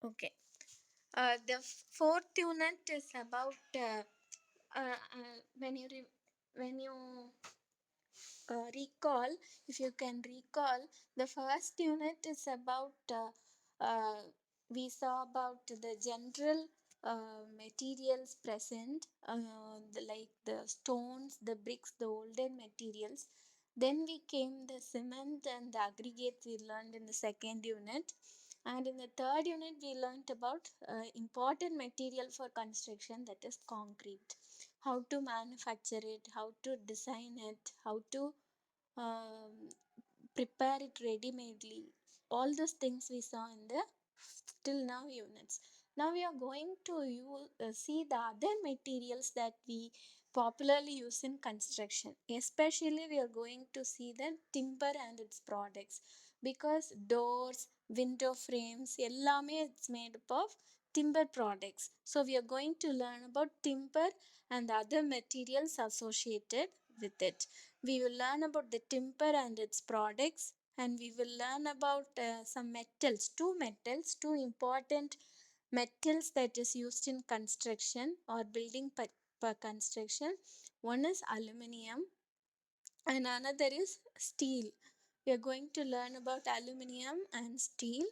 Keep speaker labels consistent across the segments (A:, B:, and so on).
A: Okay. The fourth unit is about when you recall, if you can recall, the first unit is about we saw about the general materials present, like the stones, the bricks, the older materials. Then we came the cement and the aggregates we learned in the second unit. And in the third unit, we learned about important material for construction, that is concrete. How to manufacture it, how to design it, how to um, prepare it ready-madely. All those things we saw in the till now units. Now we are going to see the other materials that we popularly use in construction. Especially we are going to see the timber and its products, because doors, window frames, எல்லாமே it's made up of timber products. So we are going to learn about timber and the other materials associated with it. We will learn about the timber and its products, and we will learn about some metals, two important metals that is used in construction or building per construction. One is aluminum and another is steel. We are going to learn about aluminum and steel,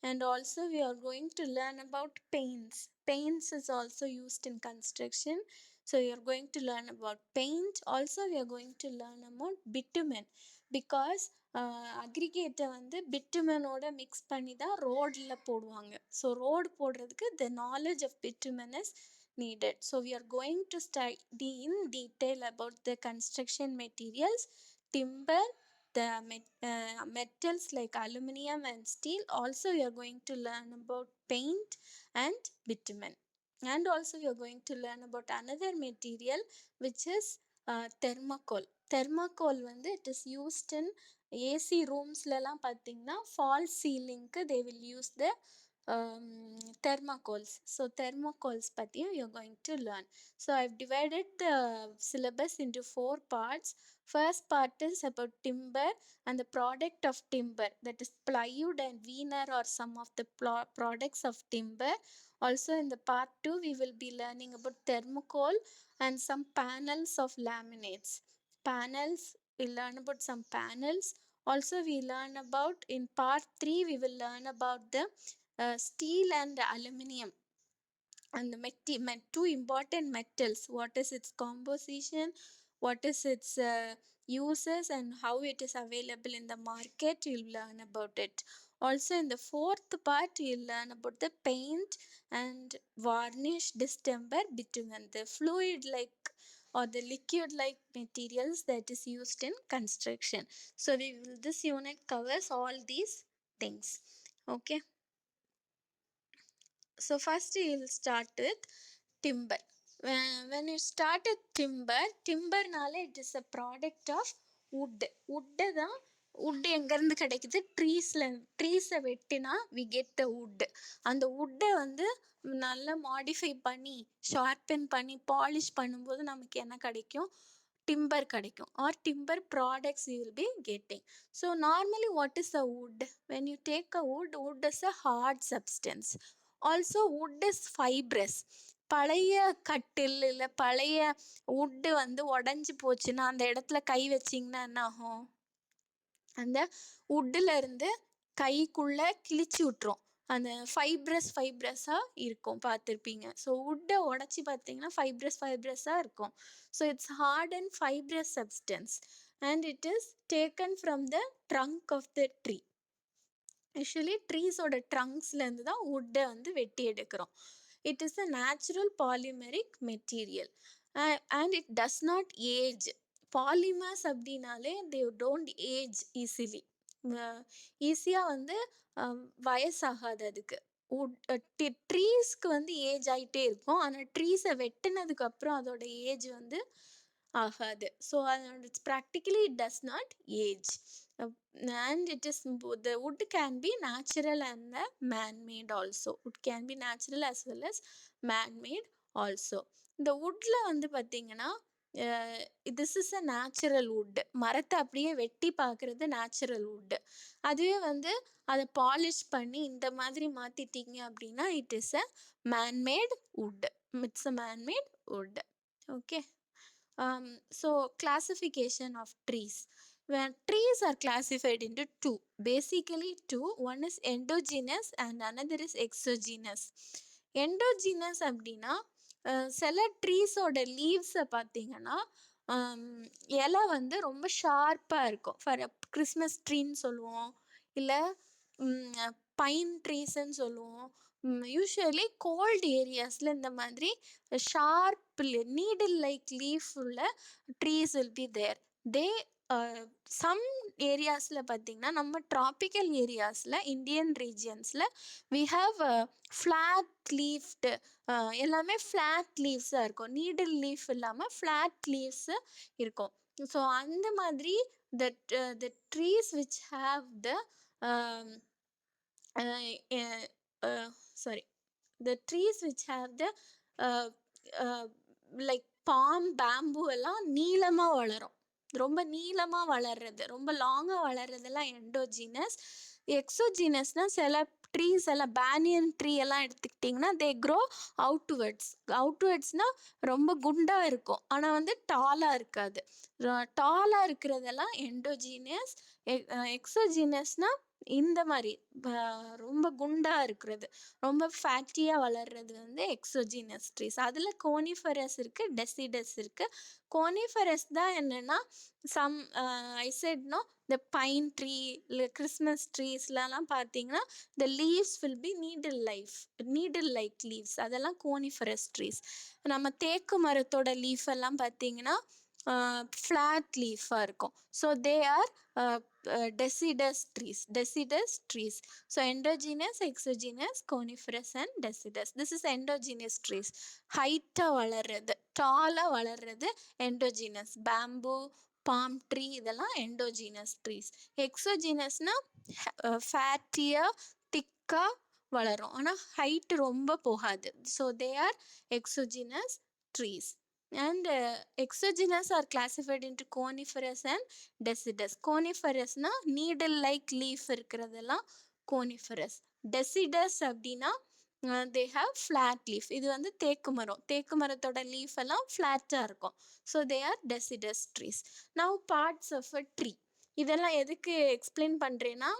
A: and also we are going to learn about paints. Paints is also used in construction, so we are going to learn about paint. Also we are going to learn about bitumen, because அக்ரிகேட்டை வந்து பிட்டுமனோட mix பண்ணி தான் ரோடில் போடுவாங்க. So road போடுறதுக்கு the knowledge of bitumen is needed. So we are going to study in detail about the construction materials, timber, the metals like aluminum and steel. Also we are going to learn about paint and bitumen. And also we are going to learn about another material, which is thermocol. Thermocol வந்து it is used in AC ரூம்ஸ்லலாம் பார்த்தீங்கன்னா false சீலிங்க்கு they will use the thermocols. So thermocols பற்றியும் you're going to learn. So I've divided the syllabus into 4 parts. First part is about timber and the product of timber, that is plywood and veneer or some of the products of timber. Also in the part 2 we will be learning about thermocol and some panels of laminates. Panels, we learn about some panels. Also we learn about, in part 3 we will learn about the steel and aluminum and the two important metals, what is its composition, what is its uses, and how it is available in the market. You'll learn about it. Also in the fourth part you'll learn about the paint and varnish, distemper, bitumen, the fluid like or the liquid like materials that is used in construction. So this unit covers all these things. Okay. So first we'll start with timber. When you start with timberனால it is a product of wood. wood தான் wood எங்கேருந்து கிடைக்குது? ட்ரீஸை வெட்டினா we get the wood. அந்த wood வந்து நல்லா modify பண்ணி sharpen பண்ணி polish பண்ணும்போது நமக்கு என்ன கிடைக்கும்? Timber கிடைக்கும், or timber products you will be getting. So normally what is a wood? When you take a wood is a hard substance. Also wood is fibrous. பழைய கட்டில் இல்லை பழைய wood வந்து உடஞ்சி போச்சுன்னா அந்த இடத்துல கை வச்சிங்கன்னா என்ன ஆகும்? அந்த woodல இருந்து கைக்குள்ளே கிழிச்சு விட்டுரும். அந்த ஃபைப்ரஸாக இருக்கும், பார்த்துருப்பீங்க. ஸோ வுட்டை உடச்சி பார்த்தீங்கன்னா ஃபைப்ரஸாக இருக்கும். So it's hard and fibrous substance and it is taken from the trunk of the tree. Usually ட்ரீஸோட ட்ரங்க்ஸ்லேருந்து தான் வுட்டை வந்து வெட்டி எடுக்கிறோம். It is a natural polymeric material and it does not age. Polymers அப்படின்னாலே தே டோன்ட் ஏஜ் ஈஸிலி. ஈஸியாக வந்து வயசாகாது அதுக்கு. ட்ரீஸ்க்கு வந்து ஏஜ் ஆகிட்டே இருக்கும், ஆனால் ட்ரீஸை வெட்டினதுக்கப்புறம் அதோட ஏஜ் வந்து ஆகாது. ஸோ அதோட it's practically it does not age. And it is the wood can be natural and man-made also. Wood can be natural as well as man-made also. இந்த woodல வந்து பார்த்தீங்கன்னா this is a natural would. மரத்தை அப்படியே வெட்டி பார்க்குறது natural would. அதுவே வந்து அதை பாலிஷ் பண்ணி இந்த மாதிரி மாற்றிட்டீங்க அப்படின்னா it is a man-made would. It's a man-made would. Okay. So classification of trees. When trees are classified into two, basically two. One is endogenous and another is exogenous. Endogenous அப்படின்னா சில ட்ரீஸோட லீவ்ஸை பார்த்தீங்கன்னா இலை வந்து ரொம்ப ஷார்ப்பாக இருக்கும். ஃபார் கிறிஸ்மஸ் ட்ரீன்னு சொல்லுவோம், இல்லை பைன் ட்ரீஸ்ன்னு சொல்லுவோம். யூஸ்வலி கோல்டு ஏரியாஸில் இந்த மாதிரி ஷார்ப் நீடில் லைக் லீஃப் உள்ள trees will be there. They some ஏரியாஸில் பார்த்திங்கன்னா நம்ம ட்ராபிக்கல் ஏரியாஸில் இந்தியன் ரீஜியன்ஸில் வி ஹாவ் ஃப்ளாட் லீஃப்டு, எல்லாமே ஃப்ளாட் லீவ்ஸாக இருக்கும். நீடில் லீஃப் இல்லாமல் ஃப்ளாட் லீவ்ஸு இருக்கும். ஸோ அந்த மாதிரி the trees which have the the trees which have the like palm, bamboo எல்லாம் நீளமாக வளரும். ரொம்ப நீளமாக வளர்றது, ரொம்ப லாங்காக வளர்றதெல்லாம் எண்டோஜீனஸ். எக்ஸோஜீனஸ்னால் சில ட்ரீஸ் எல்லாம் பேனியன் ட்ரீ எல்லாம் எடுத்துக்கிட்டிங்கன்னா தே க்ரோ அவுட்வேர்ட்ஸ். அவுட்வேர்ட்ஸ்னால் ரொம்ப குண்டாக இருக்கும், ஆனால் வந்து டாலாக இருக்காது. டாலாக இருக்கிறதெல்லாம் எண்டோஜீனியஸ். எக்ஸோஜீனஸ்னால் இந்த மாதிரி ரொம்ப குண்டாக இருக்கிறது, ரொம்ப ஃபேட்டியாக வளர்கிறது வந்து எக்ஸோஜீனஸ் ட்ரீஸ். அதில் கோனிஃபரஸ் இருக்குது, டெசிடஸ் இருக்குது. கோனிஃபரஸ் தான் என்னென்னா some I said no the pine tree, இல்லை கிறிஸ்மஸ் ட்ரீஸ்லாம் பார்த்தீங்கன்னா the leaves will be needle like leaves. அதெல்லாம் கோனிஃபரஸ் ட்ரீஸ். நம்ம தேக்கு மரத்தோட லீஃப் எல்லாம் பார்த்தீங்கன்னா ஃப்ளாட் லீஃபாக இருக்கும். So they are deciduous trees. So endogenous, exogenous, coniferous and deciduous. This is endogenous trees. ஹைட்டாக வளர்றது, டாலாக வளர்றது endogenous. பேம்பு, பாம் ட்ரீ இதெல்லாம் எண்டோஜீனஸ் ட்ரீஸ். எக்ஸோஜீனஸ்னால் ஃபேட்டியாக திக்காக வளரும், ஆனால் ஹைட்டு ரொம்ப போகாது. So they R exogenous trees. And exogenous are classified into coniferous and deciduous. Coniferous na needle like leaf இருக்கிறதெல்லாம் coniferous. Deciduous அப்படின்னா they have flat leaf. இது வந்து தேக்கு மரம், தேக்கு மரத்தோட லீஃப் எல்லாம் ஃப்ளாட்டாக இருக்கும். So they are deciduous trees. Now parts of a tree. இதெல்லாம் எதுக்கு எக்ஸ்பிளைன் பண்ணுறேன்னா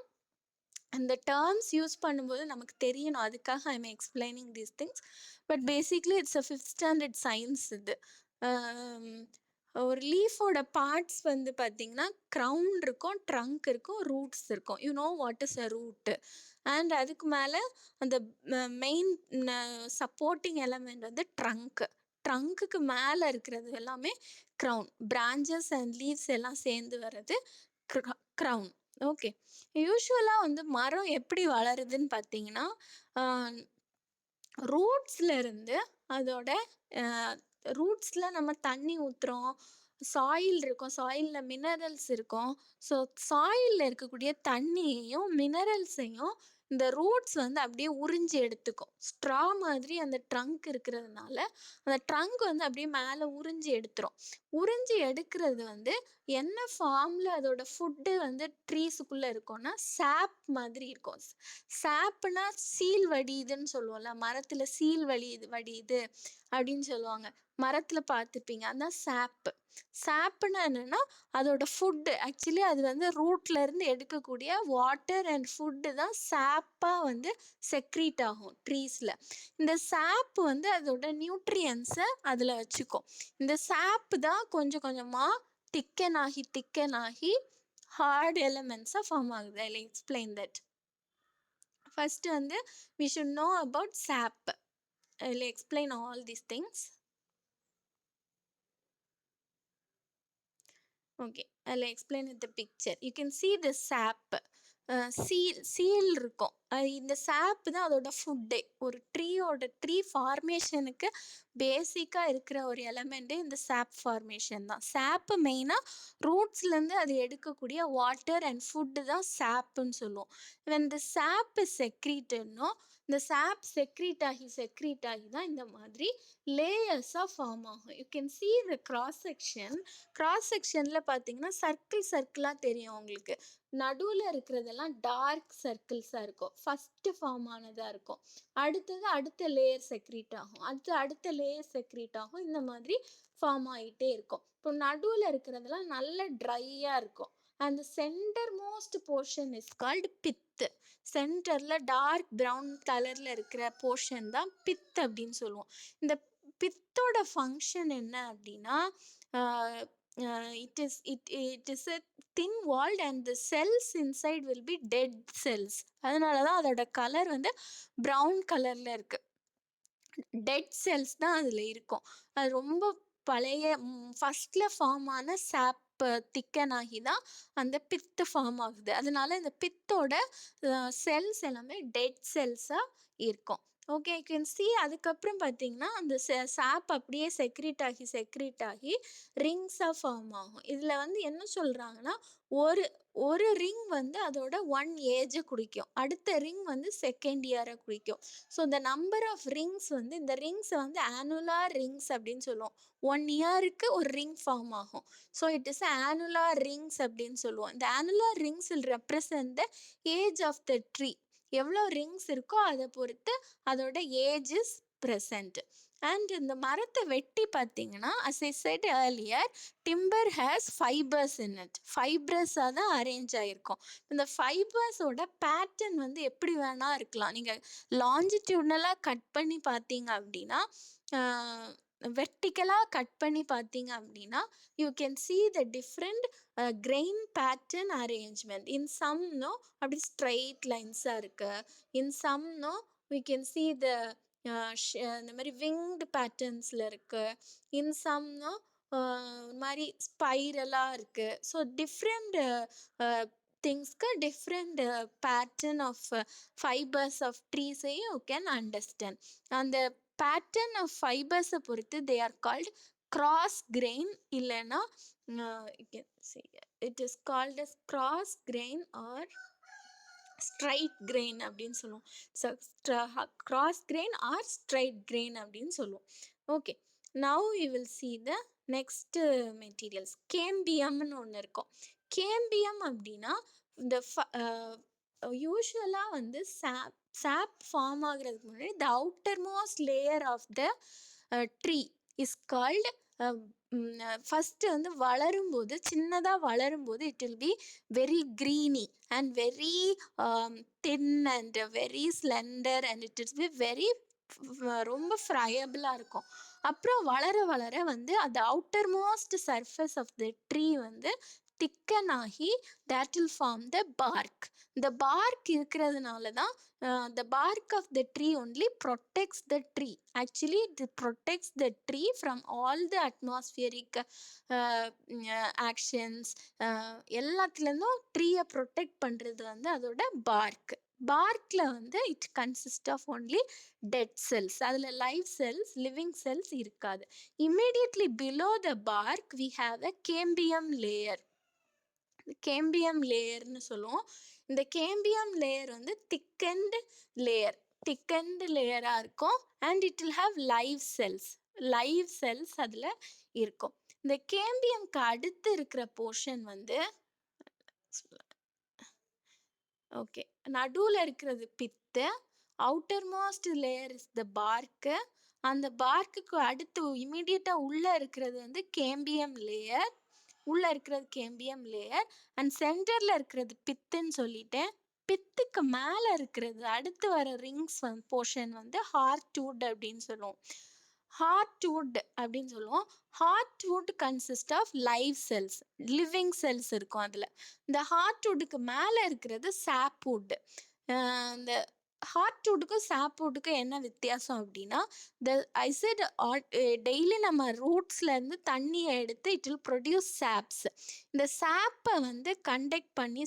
A: அந்த டேர்ம்ஸ் யூஸ் பண்ணும்போது நமக்கு தெரியணும், அதுக்காக I am explaining these things. But basically it's a 5th standard science. இது ஒரு லீஃபோட பார்ட்ஸ் வந்து பார்த்திங்கன்னா க்ரௌன் இருக்கும், ட்ரங்க் இருக்கும், ரூட்ஸ் இருக்கும். You know what is a root. And அதுக்கு மேலே அந்த மெயின் சப்போர்ட்டிங் எலமெண்ட் வந்து ட்ரங்க்குக்கு மேலே இருக்கிறது எல்லாமே க்ரௌன். பிரான்ச்சஸ் அண்ட் லீவ்ஸ் எல்லாம் சேர்ந்து வர்றது க்ரௌன். ஓகே. யூஸ்வலாக வந்து மரம் எப்படி வளருதுன்னு பார்த்தீங்கன்னா ரூட்ஸில் இருந்து, அதோட ரூட்ஸில் நம்ம தண்ணி ஊற்றுறோம், சாயில் இருக்கும், சாயிலில் மினரல்ஸ் இருக்கும். ஸோ சாயிலில் இருக்கக்கூடிய தண்ணியையும் மினரல்ஸையும் இந்த ரூட்ஸ் வந்து அப்படியே உறிஞ்சி எடுத்துக்கும். ஸ்ட்ரா மாதிரி அந்த ட்ரங்க் இருக்கிறதுனால அந்த ட்ரங்க் வந்து அப்படியே மேலே உறிஞ்சி எடுத்துரும். உறிஞ்சி எடுக்கிறது வந்து என்ன ஃபார்மில் அதோட ஃபுட்டு வந்து ட்ரீஸுக்குள்ளே இருக்கும்னா சாப் மாதிரி இருக்கும். சாப்புனா சீல் வடியுதுன்னு சொல்லுவோம்ல, மரத்தில் சீல் வடியுது அப்படின்னு சொல்லுவாங்க, மரத்தில் பார்த்துப்பீங்க. அதான் சாப்பு. சாப்புன்னா என்னென்னா அதோட ஃபுட்டு, ஆக்சுவலி அது வந்து ரூட்லேருந்து எடுக்கக்கூடிய வாட்டர் அண்ட் ஃபுட்டு தான் சாப்பாக வந்து செக்ரீட் ஆகும் ட்ரீஸில். இந்த சாப்பு வந்து அதோட நியூட்ரியன்ஸை அதில் வச்சுக்கும். இந்த சாப்பு தான் கொஞ்சம் கொஞ்சமாக திக்கன் ஆகி ஹார்ட் எலிமெண்ட்ஸாக ஃபார்ம் ஆகுது. I will explain that. First வந்து we should know about sap. I will explain all these things. Okay, I will explain with the picture. You can see the sap. Seal இருக்கும். இந்த சாப்பு தான் அதோட ஃபுட்டே. ஒரு tree ஃபார்மேஷனுக்கு பேசிக்காக இருக்கிற ஒரு எலமெண்ட்டே இந்த சாப் ஃபார்மேஷன் தான். சாப்பு மெயினாக ரூட்ஸ்லேருந்து அது எடுக்கக்கூடிய வாட்டர் அண்ட் ஃபுட்டு தான் சாப்புன்னு சொல்லுவோம். when the sap is secreted இந்த சாப் செக்ரீட் ஆகி தான் இந்த மாதிரி லேயர்ஸாக ஃபார்ம் ஆகும். You can see the cross செக்ஷனில் பார்த்தீங்கன்னா சர்க்கிளாக தெரியும் உங்களுக்கு. நடுவில் இருக்கிறதெல்லாம் டார்க் சர்க்கிள்ஸாக இருக்கும். ஃபஸ்ட்டு ஃபார்ம் ஆனதாக இருக்கும். அடுத்த லேயர் செக்ரீட் ஆகும். அடுத்த லேயர் செக்ரீட் ஆகும். இந்த மாதிரி ஃபார்ம் ஆகிட்டே இருக்கும். இப்போ நடுவில் இருக்கிறதெல்லாம் நல்ல ட்ரையாக இருக்கும். and the centermost portion is called pith. சென்டரில் டார்க் ப்ரௌன் கலரில் இருக்கிற போர்ஷன் தான் பித் அப்படின்னு சொல்லுவோம். இந்த பித்தோட ஃபங்க்ஷன் என்ன அப்படின்னா, it is a thin walled and the cells inside will be dead cells. அதனால தான் அதோட கலர் வந்து ப்ரௌன் கலரில் இருக்குது. டெட் செல்ஸ் தான் அதில் இருக்கும். அது ரொம்ப பழைய ஃபஸ்ட்டில் ஃபார்ம் ஆன சாப் திக்கன் ஆகி தான் அந்த பித்து ஃபார்ம் ஆகுது. அதனால இந்த பித்தோட செல்ஸ் எல்லாமே டெட் செல்ஸாக இருக்கும். ஓகே, யூ கேன் see அதுக்கப்புறம் பார்த்தீங்கன்னா அந்த சாப் அப்படியே செக்ரீட் ஆகி ரிங்ஸாக ஃபார்ம் ஆகும். இதில் வந்து என்ன சொல்கிறாங்கன்னா, ஒரு ரிங் வந்து அதோட 1 ஏஜை குறிக்கும், அடுத்த ரிங் வந்து செகண்ட் இயரை குறிக்கும். ஸோ இந்த நம்பர் ஆஃப் ரிங்ஸ் வந்து இந்த ரிங்ஸை வந்து ஆனுலார் ரிங்ஸ் அப்படின்னு சொல்லுவோம். 1 இயருக்கு ஒரு ரிங் ஃபார்ம் ஆகும். So it is annular rings அப்படின்னு சொல்லுவோம். இந்த annular rings will represent the age of the tree. எவ்வளோ ரிங்ஸ் இருக்கோ அதை பொறுத்து அதோட ஏஜ் இஸ் ப்ரெசண்ட். அண்ட் இந்த மரத்தை வெட்டி பார்த்தீங்கன்னா, as I said earlier, timber has fibers in it. ஃபைப்ரஸாக தான் அரேஞ்ச் ஆகிருக்கும். இந்த ஃபைபர்ஸோட பேட்டர்ன் வந்து எப்படி வேணால் இருக்கலாம். நீங்கள் லாஞ்சிடியூட்னலாக கட் பண்ணி பார்த்தீங்க அப்படின்னா, வெர்டிக்கலாக கட் பண்ணி பார்த்தீங்க அப்படின்னா, you can see the different grain pattern arrangement. in some அப்படி ஸ்ட்ரைட் லைன்ஸாக இருக்குது. in some we can see the இந்த மாதிரி விங்டு பேட்டர்ன்ஸில் இருக்குது. in some மாதிரி ஸ்பைரலாக இருக்குது. ஸோ டிஃப்ரெண்ட் திங்ஸ்க்கு different pattern of fibres of ட்ரீஸையும் யூ கேன் அண்டர்ஸ்டாண்ட். அந்த பேட்டர்ன் ஆஃப் ஃபைபர்ஸை பொறுத்து they are called cross grain, இல்லைன்னா it is called as cross grain or straight grain அப்படின்னு சொல்லுவோம். Cross grain or straight grain அப்படின்னு சொல்லுவோம். Okay, now you will see the next materials. கேம்பியம்னு ஒன்று இருக்கும். கேம்பியம் அப்படின்னா இந்த யூஸ்வலாக வந்து சாப் ஃபார்ம் ஆகுறதுக்கு முன்னாடி the outermost layer of the tree is called, first வந்து வளரும்போது சின்னதாக வளரும்போது it will be very greeny and very thin and very slender and it is be very ரொம்ப ஃப்ரையபிளாக இருக்கும். அப்புறம் வளர வளர வந்து அந்த outermost surface of the tree வந்து திக்கன் ஆகி that will form the bark. இந்த bark இருக்கிறதுனால தான் the bark of the tree only protects the tree. Actually it protects the tree from all the atmospheric actions. எல்லாத்துலேருந்தும் ட்ரீயை protect பண்ணுறது வந்து அதோட bark. பார்க்கில் வந்து it consist of only dead cells. அதில் லைவ் செல்ஸ், லிவிங் செல்ஸ் இருக்காது. Immediately below the bark we have a cambium layer. Cambium லேயர்னு சொல்லுவோம். இந்த கேம்பியம் லேயர் வந்து திக்கண்ட் லேயராக இருக்கும். And it will have live cells அதில் இருக்கும். இந்த கேம்பியம்க்கு அடுத்து இருக்கிற போர்ஷன் வந்து ஓகே, நடுவில் இருக்கிறது பித்து, outer most layer is the park. அந்த பார்க்குக்கு அடுத்து இமீடியட்டாக உள்ளே இருக்கிறது வந்து கேம்பியம் லேயர். அண்ட் சென்டரில் இருக்கிறது பித்துன்னு சொல்லிட்டேன். பித்துக்கு மேலே இருக்கிறது அடுத்து வர ரிங்ஸ் போர்ஷன் வந்து ஹார்ட்வுட் அப்படின்னு சொல்லுவோம். Heartwood consist of live cells, living cells இருக்கும் அதில். இந்த ஹார்ட்வுட்டுக்கு மேலே இருக்கிறது சாப்வுட். இந்த ஹார்ட்வுட்டுக்கும் சாப்வுட்டுக்கும் என்ன வித்தியாசம் அப்படின்னா, ஐ செட் டெய்லி நம்ம ரூட்ஸ்லேருந்து தண்ணியை எடுத்து இட் வில் ப்ரொடியூஸ் சாப்ஸ். இந்த சாப்பை வந்து கண்டக்ட் பண்ணி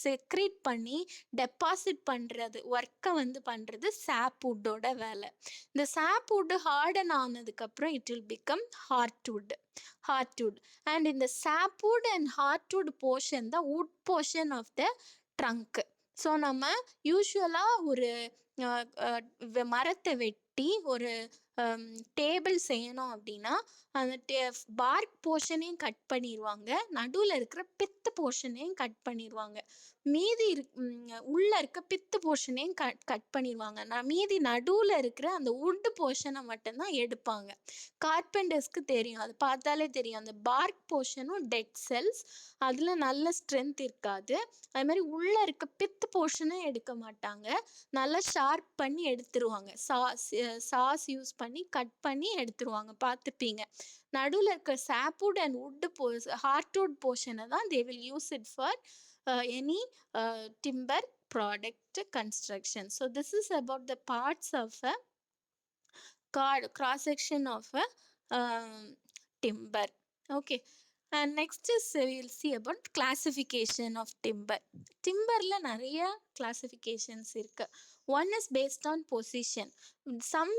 A: செக்ரீட் பண்ணி டெபாசிட் பண்ணுறது ஒர்க்கை வந்து பண்ணுறது சாப்வுட்டோட வேலை. இந்த சாப்வுட் ஹார்டன் ஆனதுக்கப்புறம் it will become heartwood. And இந்த சாப்வுட் அண்ட் ஹார்ட்வுட் போர்ஷன் தான் wood portion of the trunk. So நம்ம யூஸ்வலாக ஒரு மரத்தை வெட்டி ஒரு டேபிள் செய்யணும் அப்படின்னா அந்த பார்க் போர்ஷனையும் கட் பண்ணிடுவாங்க, நடுவில் இருக்கிற பித்து போர்ஷனையும் கட் பண்ணிடுவாங்க, மீதி உள்ளே இருக்க பித்து போர்ஷனையும் கட் பண்ணிடுவாங்க. மீதி நடுவில் இருக்கிற அந்த வுட்டு போர்ஷனை மட்டும்தான் எடுப்பாங்க. கார்பெண்டர்ஸ்க்கு தெரியும், அது பார்த்தாலே தெரியும். அந்த பார்க் போர்ஷனும் டெட் செல்ஸ், அதில் நல்ல ஸ்ட்ரென்த் இருக்காது. அது மாதிரி உள்ளே இருக்க பித்து போர்ஷனும் எடுக்க மாட்டாங்க, நல்லா ஷார்ப் பண்ணி எடுத்துருவாங்க. சாஸ் யூஸ் பண்ணி கட் பண்ணி எடுத்துருவாங்க, பார்த்துப்பீங்க. நடுவில் இருக்க சாப்வுட் அண்ட் ஹார்ட்வுட் போர்ஷனை தான் they will use it for any timber product construction. So this is about the parts of a cross section of a timber. Okay, and next is we will see about classification of timber. Timberல நிறைய classifications இருக்கு. One is based on position. Some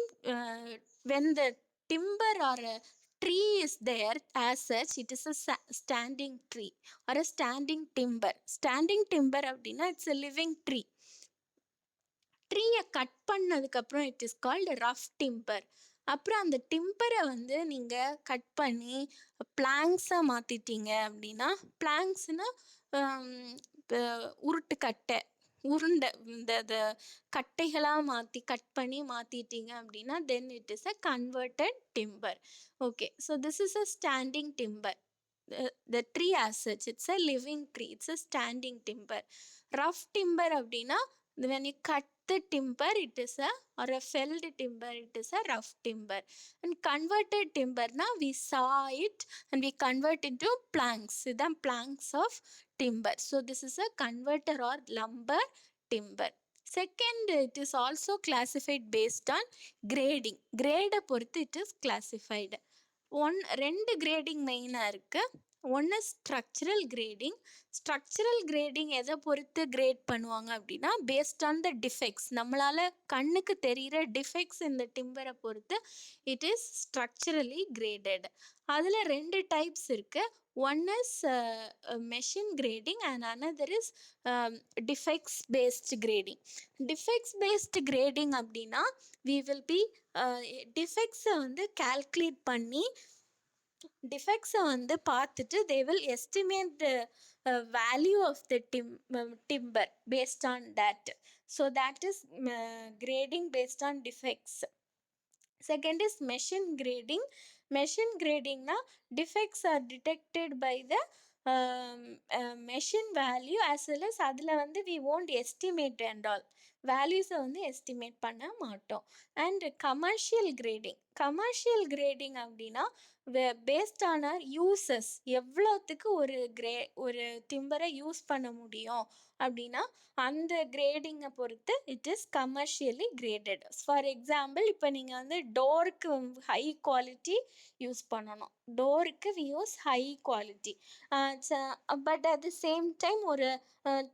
A: when the timber or a tree is there as such, it is a standing tree or a standing timber. Standing timber அப்படின்னா it's a living tree. ட்ரீயை cut பண்ணதுக்கப்புறம் it is called rough timber. அப்புறம் அந்த டிம்பரை வந்து நீங்கள் cut பண்ணி பிளாங்க்ஸாக மாற்றிட்டீங்க அப்படின்னா, பிளாங்க்ஸ்னால் உருண்டை இந்த கட்டைகளாக மாற்றி கட் பண்ணி மாற்றிட்டீங்க அப்படின்னா then it is a converted timber. Okay, so this is a standing timber. The tree as such, it's a living tree, it's a standing timber. Rough timber அப்படின்னா when you cut the timber it is a or a felled timber, it is a rough timber. And converted timber na we saw it and we convert into planks. Idan planks of timber. So this is a converter or lumber timber. Second, it is also classified based on grading. Grade பொறுத்து it is classified. ரெண்டு grading மெயினாக இருக்குது. ஒன்று structural grading. Structural grading எதை பொறுத்து great பண்ணுவாங்க அப்படின்னா based on the defects, நம்மளால் கண்ணுக்கு தெரிகிற டிஃபெக்ட்ஸ் இந்த டிம்பரை பொறுத்து இட் இஸ் ஸ்ட்ரக்சரலி கிரேடட். அதில் ரெண்டு டைப்ஸ் இருக்குது. One is machine grading and another is defects based grading. Defects based grading அப்படின்னா we will be டிஃபெக்ட்ஸை வந்து கால்குலேட் பண்ணி டிஃபெக்ட்ஸை வந்து பார்த்துட்டு they will estimate the value of the timber based on that. So that is grading based on defects. Second is machine grading. Machine grading na defects are detected by the machine value as well as அதில் வந்து we won't estimate and all, வேல்யூஸை வந்து estimate பண்ண மாட்டோம். And commercial grading அப்படின்னா based on our uses, எவ்வளோத்துக்கு ஒரு டிம்பரை யூஸ் பண்ண முடியும் அப்படின்னா அந்த கிரேடிங்கை பொறுத்து it is commercially graded. For example, இப்போ நீங்கள் வந்து டோருக்கு ஹை குவாலிட்டி யூஸ் பண்ணணும், டோருக்கு we use high quality. But at the same time ஒரு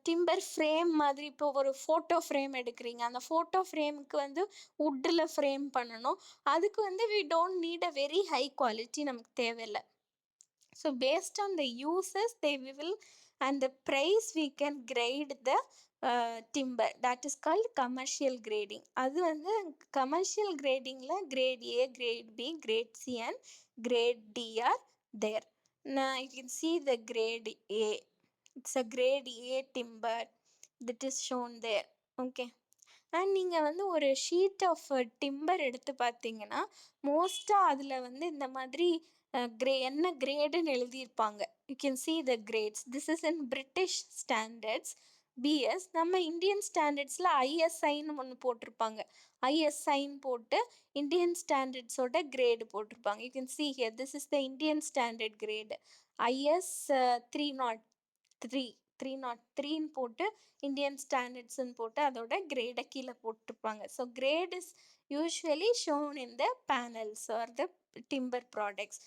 A: டிம்பர் ஃப்ரேம் மாதிரி, இப்போ ஒரு ஃபோட்டோ ஃப்ரேம் எடுக்கிறீங்க, அந்த ஃபோட்டோ ஃப்ரேமுக்கு வந்து வுட்டில் ஃப்ரேம் பண்ணணும், அதுக்கு வந்து we don't need a very high quality, நமக்கு தேவையில்லை. So based on the uses they will and the price we can grade the timber, that is called commercial grading. அது வந்து commercial gradingல grade A, grade B, grade C and grade D are there. Now you can see the grade A, it's a grade A timber that is shown there. Okay, and நீங்கள் வந்து ஒரு sheet of timber எடுத்து பார்த்தீங்கன்னா மோஸ்ட்டாக அதில் வந்து இந்த மாதிரி என்ன கிரேடுன்னு எழுதியிருப்பாங்க. You can see the grades. This is in British standards BS. நம்ம இந்தியன் ஸ்டாண்டர்ட்ஸில் ஐஎஸ்ஐன்னு ஒன்று போட்டிருப்பாங்க, ஐஎஸ்ஐன்னு போட்டு இந்தியன் ஸ்டாண்டர்ட்ஸோட கிரேடு போட்டிருப்பாங்க. You can see here, this is the Indian standard grade IS 303 303ன்னு போட்டு இந்தியன் ஸ்டாண்டர்ட்ஸ்ன்னு போட்டு அதோட கிரேடை கீழே போட்டிருப்பாங்க. So grade is usually shown in the panels or the timber products.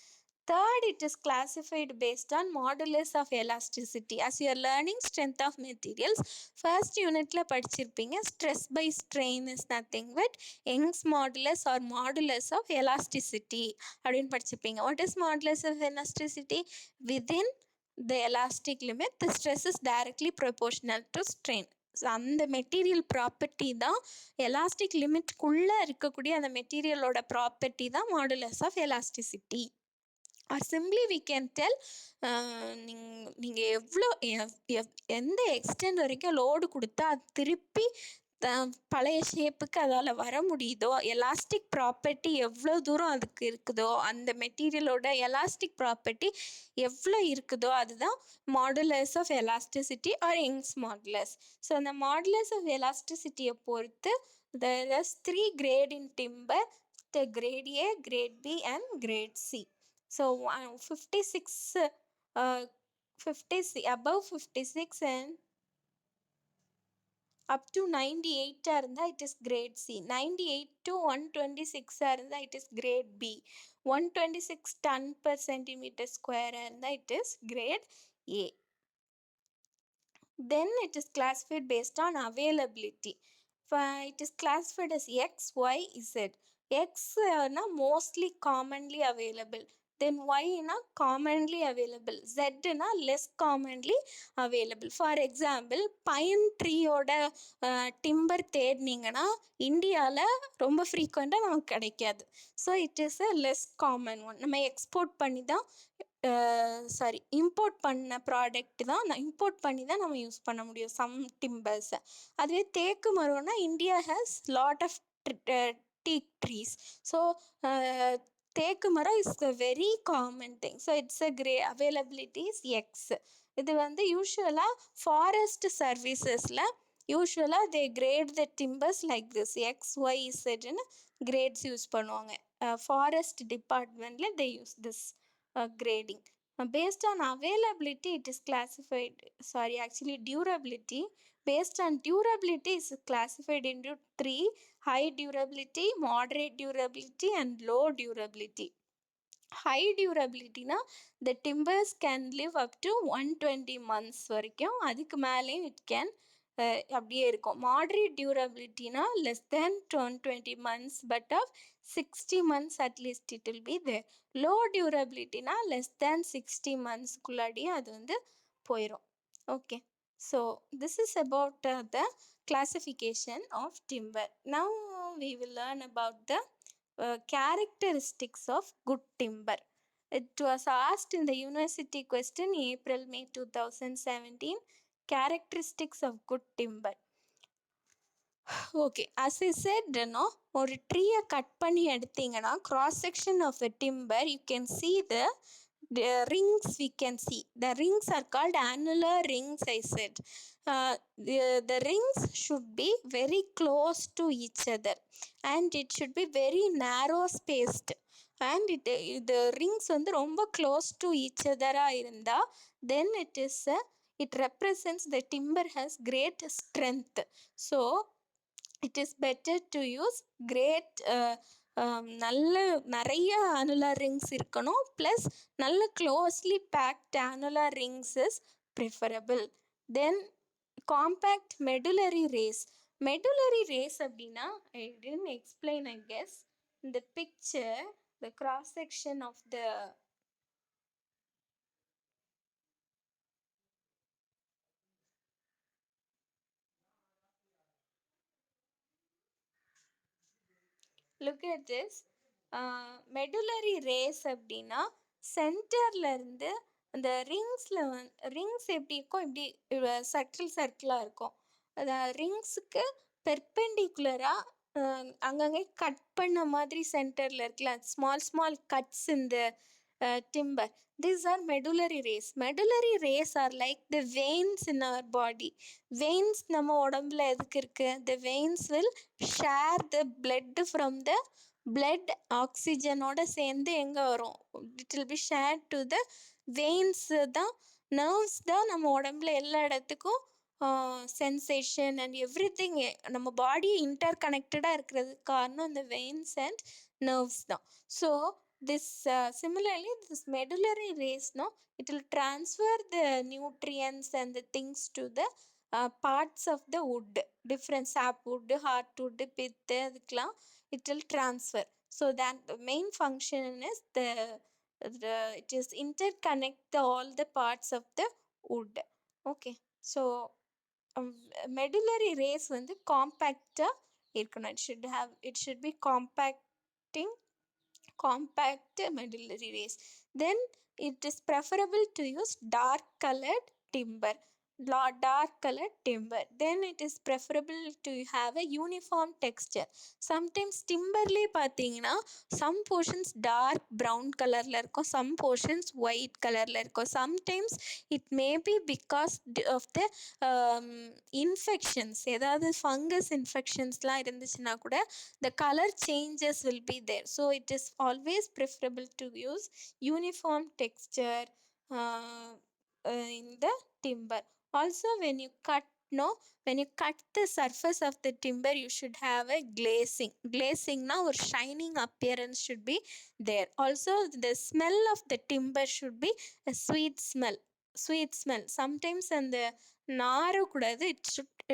A: Third, it is classified based on modulus of elasticity. As you are learning strength of materials, first unitல படிச்சிருப்பீங்க stress by strain is nothing but Young's modulus or modulus of elasticity அப்படின்னு படிச்சிருப்பீங்க. What is modulus of elasticity? Within the elastic limit, the stress is directly proportional to strain. So அந்த material property தான் elastic லிமிட்குள்ளே இருக்கக்கூடிய அந்த மெட்டீரியலோட property தான் modulus of elasticity. Or simply we can tell, நீங்கள் எவ்வளோ எந்த எக்ஸ்டென்ட் வரைக்கும் லோடு கொடுத்தா அது திருப்பி பழைய ஷேப்புக்கு அதால் வர முடியுதோ, எலாஸ்டிக் ப்ராப்பர்ட்டி எவ்வளோ தூரம் அதுக்கு இருக்குதோ, அந்த மெட்டீரியலோட எலாஸ்டிக் ப்ராப்பர்ட்டி எவ்வளோ இருக்குதோ அதுதான் modulus of elasticity or Young's modulus. So அந்த மாடுலஸ் ஆஃப் எலாஸ்டிசிட்டியை பொறுத்து there is 3 grade in timber, the grade A, grade B and grade C. So 56 above 56 and up to 98 இருந்தால் it is grade C. 98 to 126 இருந்தால் it is grade B. 126 ton per centimeter square இருந்தால் it is grade A. Then it is classified based on availability. It is classified as X, Y, Z. X na mostly commonly available. Then Y na commonly available. Z na less commonly available. For example, pine tree ஓட timber தேடினீங்கன்னா இந்தியாவில் ரொம்ப ஃப்ரீக்வெண்ட்டாக நமக்கு கிடைக்காது. So it is a less common one. நம்ம export பண்ணி தான் import பண்ண ப்ராடக்ட் தான் இம்போர்ட் பண்ணி தான் நம்ம யூஸ் பண்ண முடியும் சம் டிம்பர்ஸை. அதுவே தேக்கு மரம்னா India has lot of teak trees. So தேக்கு மரம் is the very common thing. So it's a availability is X. இது வந்து யூஸ்வலாக ஃபாரஸ்ட் சர்வீசஸில் யூஸ்வலாக they grade the timbers like this X Y இசட்னு கிரேட்ஸ் யூஸ் பண்ணுவாங்க. ஃபாரஸ்ட் டிபார்ட்மெண்ட்டில் they use this grading. Based on availability, it is classified, durability. Based on durability is classified into 3: high durability, moderate durability and low durability. High durability na the timbers can live up to 120 months வரைக்கும், அதுக்கு மேலேயும் it can அப்படியே இருக்கும். Moderate டியூரபிலிட்டினா less than 120 months but of 60 months at least it will be there. Low டியூரபிலிட்டினா less than 60 monthsக்குள்ளாடியே அது வந்து போயிடும். Okay, so this is about the classification of timber. Now we will learn about the characteristics of good timber. It was asked in the university question April-May 2017. Characteristics of good timber. Okay, as I said, ஒரு ட்ரீயை cut பண்ணி எடுத்தீங்கன்னா cross section of the timber you can see the rings. We can see the rings are called annular rings. I said the rings should be very close to each other and it should be very narrow spaced. And the rings வந்து ரொம்ப close to each other இருந்தா then it represents the timber has great strength. So it is better to use great நல்ல நிறைய annular rings இருக்கணும், plus நல்ல closely packed annular rings is preferable. Then compact medullary rays. Medullary rays அப்படின்னா I didn't explain I guess. In the picture, the cross section of the look at this. Medullary race அப்படின்னா சென்டரில் இருந்து அந்த rings எப்படி இருக்கும், இப்படி சர்க்கிளாக இருக்கும். அந்த ரிங்ஸுக்கு பெர்பெண்டிகுலராக அங்கங்கே கட் பண்ண மாதிரி சென்டரில் இருக்குல்ல, ஸ்மால் கட்ஸ் இந்த timber. These are medullary rays. Medullary rays are like the veins in our body. Veins நம்ம உடம்புல எதுக்கு இருக்கு? The veins will share the blood from the blood ஆக்சிஜனோட சேர்ந்து எங்கே வரும்? It will be shared to the veins தான் nerves தான் நம்ம உடம்புல எல்லா இடத்துக்கும் சென்சேஷன் அண்ட் எவ்ரிதிங், நம்ம பாடி இன்டர் கனெக்டடாக இருக்கிறதுக்கு காரணம் இந்த வெயின்ஸ் அண்ட் நர்வ்ஸ் தான். So this similarly this medullary rays, no, it will transfer the nutrients and the things to the parts of the wood, different sapwood, heartwood, pith, அதுக்கெல்லாம் it will transfer. So that the main function is it is interconnect all the parts of the wood. Okay, so medullary rays வந்து காம்பேக்டாக இருக்கணும். it should be compact medullary rays. Then it is preferable to use dark colored timber. Then it is preferable to have a uniform texture. Sometimes timberலேயே பார்த்தீங்கன்னா some portions dark brown கலரில் இருக்கும், some portions white கலரில் இருக்கும். Sometimes it may be because of the infections, ஏதாவது fungus இன்ஃபெக்ஷன்ஸ்லாம் இருந்துச்சுன்னா கூட the color changes will be there. So it is always preferable to use uniform texture in the timber. Also when you cut the surface of the timber, you should have a glazing now, or shining appearance should be there. Also the smell of the timber should be a sweet smell. Sometimes அந்த நாறு கூடாது,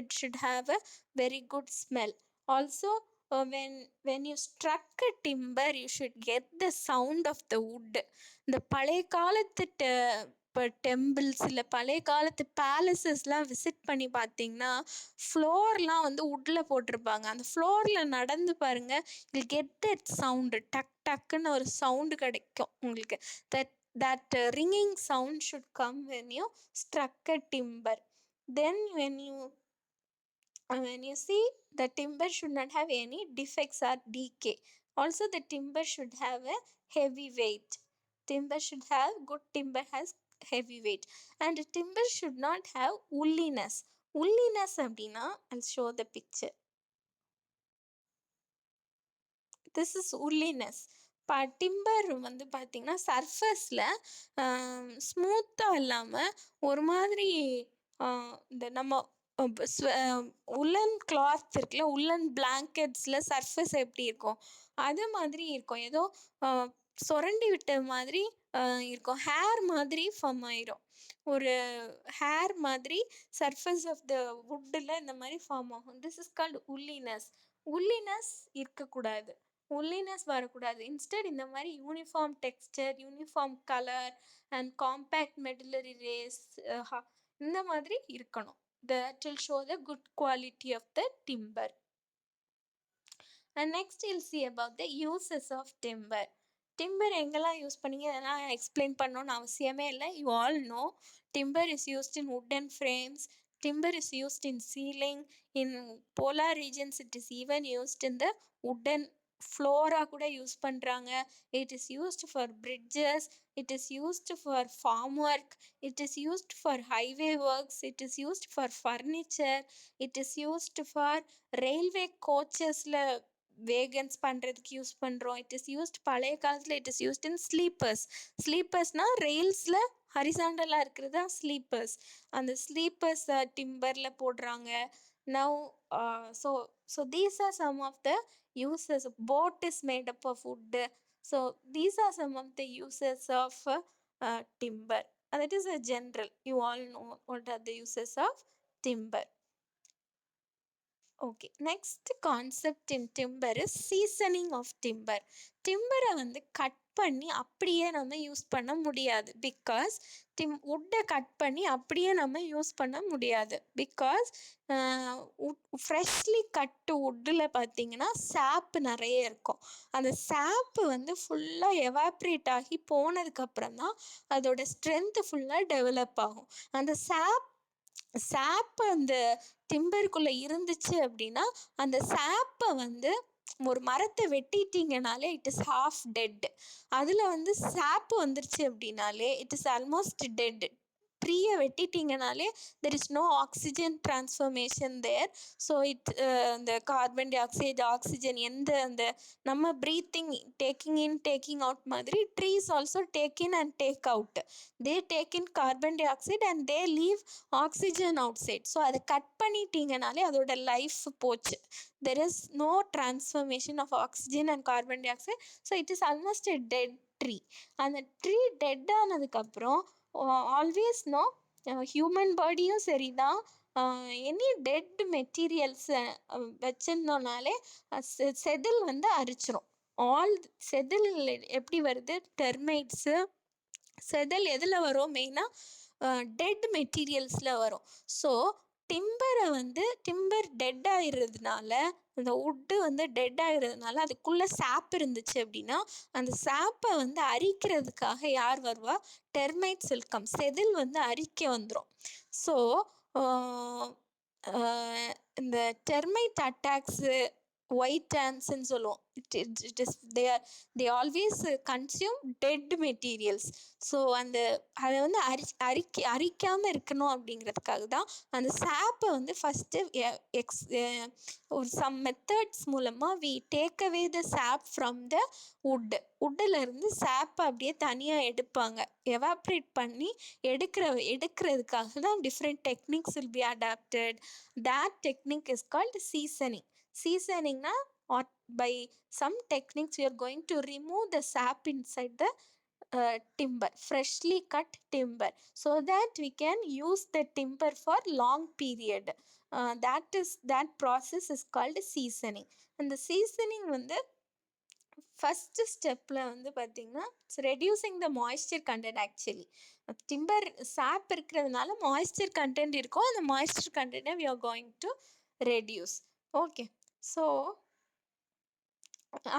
A: it should have a very good smell. Also when you struck a timber, you should get the sound of the wood. இந்த பழைய காலத்து இப்போ temples இல்லை பழைய காலத்து பேலஸஸ்லாம் விசிட் பண்ணி பார்த்தீங்கன்னா ஃப்ளோர்லாம் வந்து வுட்டில் போட்டிருப்பாங்க. அந்த ஃப்ளோரில் நடந்து பாருங்கள், யூ கெட் தட் சவுண்டு, டக்குன்னு ஒரு சவுண்டு கிடைக்கும் உங்களுக்கு. that ringing sound should come when you struck a timber. Then when you see, the timber should not have any defects or decay. Also the timber should have a heavy weight. Good timber has heavy weight. And timber should not have woolliness. அப்படின்னா I'll show the picture. This is woolliness. Timber வந்து பார்த்திங்கன்னா சர்ஃபஸில் ஸ்மூத்தாக இல்லாமல் ஒரு மாதிரி இந்த நம்ம உல்லன் cloth இருக்குல்ல, உல்லன் பிளாங்கெட்ஸில் சர்ஃபேஸ் எப்படி இருக்கும் அது மாதிரி இருக்கும். ஏதோ சுரண்டி விட்ட மாதிரி இருக்கும், ஹேர் மாதிரி ஃபார்ம் ஆயிரும். ஒரு ஹேர் மாதிரி சர்ஃபேஸ் ஆஃப் த வுட்டில் இந்த மாதிரி ஃபார்ம் ஆகும். திஸ் இஸ் கால்டு உள்ளினஸ் இருக்கக்கூடாது, உள்ளினஸ் வரக்கூடாது. இன்ஸ்டெட் இந்த மாதிரி uniform Dexter, uniform colour and compact medullary race இந்த மாதிரி இருக்கணும். That will show the good quality of the timber. And next you'll see about the uses of timber. Timber எங்கெல்லாம் use பண்ணீங்க அதெல்லாம் எக்ஸ்பிளைன் பண்ணணும்னு அவசியமே இல்லை. You all know timber is used in wooden frames. Timber is used in ceiling. In polar regions it is even used in the wooden Flora கூட use பண்ணுறாங்க. It is used for bridges, it is used for farm work, it is used for highway works, it is used for furniture, it is used for railway coachesல வேகன்ஸ் பண்ணுறதுக்கு use பண்ணுறோம். It is used பழைய காலத்தில் it is used in ஸ்லீப்பர்ஸ்னால் ரெயில்ஸில் ஹரிசாண்டலாக இருக்கிறது தான் sleepers. அந்த sleepers டிம்பரில் போடுறாங்க. Now so these are some of the uses. Boat is made up of wood. So these are some of the uses of timber. And it is a general, you all know what are the uses of timber. Okay, next concept in timber is seasoning of timber. டிம்பரை வந்து cut பண்ணி அப்படியே நம்ம use பண்ண முடியாது. Because வுட்டை cut பண்ணி அப்படியே நம்ம யூஸ் பண்ண முடியாது. பிகாஸ் ஃப்ரெஷ்லி கட்டு வுட்டில் பார்த்தீங்கன்னா சாப்பு நிறைய இருக்கும். அந்த சாப்பு வந்து ஃபுல்லாக எவாப்ரேட் ஆகி போனதுக்கப்புறம் தான் அதோட ஸ்ட்ரென்த்து ஃபுல்லாக டெவலப் ஆகும். அந்த சாப்பு அந்த டிம்பருக்குள்ளே இருந்துச்சு அப்படின்னா அந்த சாப்பை வந்து ஒரு மரத்தை வெட்டிட்டீங்கனாலே இட் இஸ் ஹாஃப் டெட். அதில் வந்து சாப்பு வந்துருச்சு அப்படின்னாலே இட் இஸ் ஆல்மோஸ்ட் டெட். ட்ரீயை வெட்டிட்டீங்கனாலே there is no oxygen transformation there. So இந்த கார்பன் டை ஆக்சைடு ஆக்சிஜன் எந்த அந்த நம்ம breathing taking in taking out மாதிரி trees also take in and take out. They take in carbon dioxide and they leave oxygen outside. So அதை cut பண்ணிட்டீங்கனாலே அதோட life போச்சு. There is no transformation of oxygen and carbon dioxide. So it is almost a dead tree. அந்த tree dead ஆனதுக்கப்புறம் always no human பாடியும் சரி தான், any dead மெட்டீரியல்ஸை வச்சிருந்தோம்னாலே செதில் வந்து அரிச்சிரும். ஆல் செதில் எப்படி வருது, டெர்மைட்ஸு செதில் எதில் வரும், மெயினாக டெட் மெட்டீரியல்ஸில் வரும். ஸோ டிம்பரை வந்து டிம்பர் டெட் ஆயிடுறதுனால, அந்த உட்டு வந்து டெட் ஆகிடுறதுனால அதுக்குள்ளே சாப் இருந்துச்சு அப்படின்னா அந்த சாப்பை வந்து அரிக்கிறதுக்காக யார் வருவா, டெர்மைட்ஸ் வெல்கம், செதில் வந்து அரிக்க வந்துடும். ஸோ இந்த டெர்மைட் அட்டாக்ஸு ஒயிட் ants சொல்லுவோம். It is they always consume dead materials. So அதை வந்து அரிக்காமல் இருக்கணும் அப்படிங்கிறதுக்காக தான் அந்த சாப்பை வந்து ஃபஸ்ட்டு ஒரு சம் மெத்தட்ஸ் மூலமாக வி டேக் அவே த சாப் ஃப்ரம் த உட்டிலேருந்து சாப்பை அப்படியே தனியாக எடுப்பாங்க. எவாப்ரேட் பண்ணி எடுக்கிறதுக்காக தான் different techniques will be adapted. that technique is called seasoning. Seasoningனா by some techniques you are going to remove the sap inside the timber, freshly cut timber, so that we can use the timber for long period. That process is called seasoning. And the seasoning வந்து first ஸ்டெப்பில் வந்து பார்த்திங்கன்னா it's reducing the moisture content. Actually timber sap இருக்கிறதுனால moisture content இருக்கும். அந்த moisture கண்டென்ட்டை we are going to reduce. Okay, so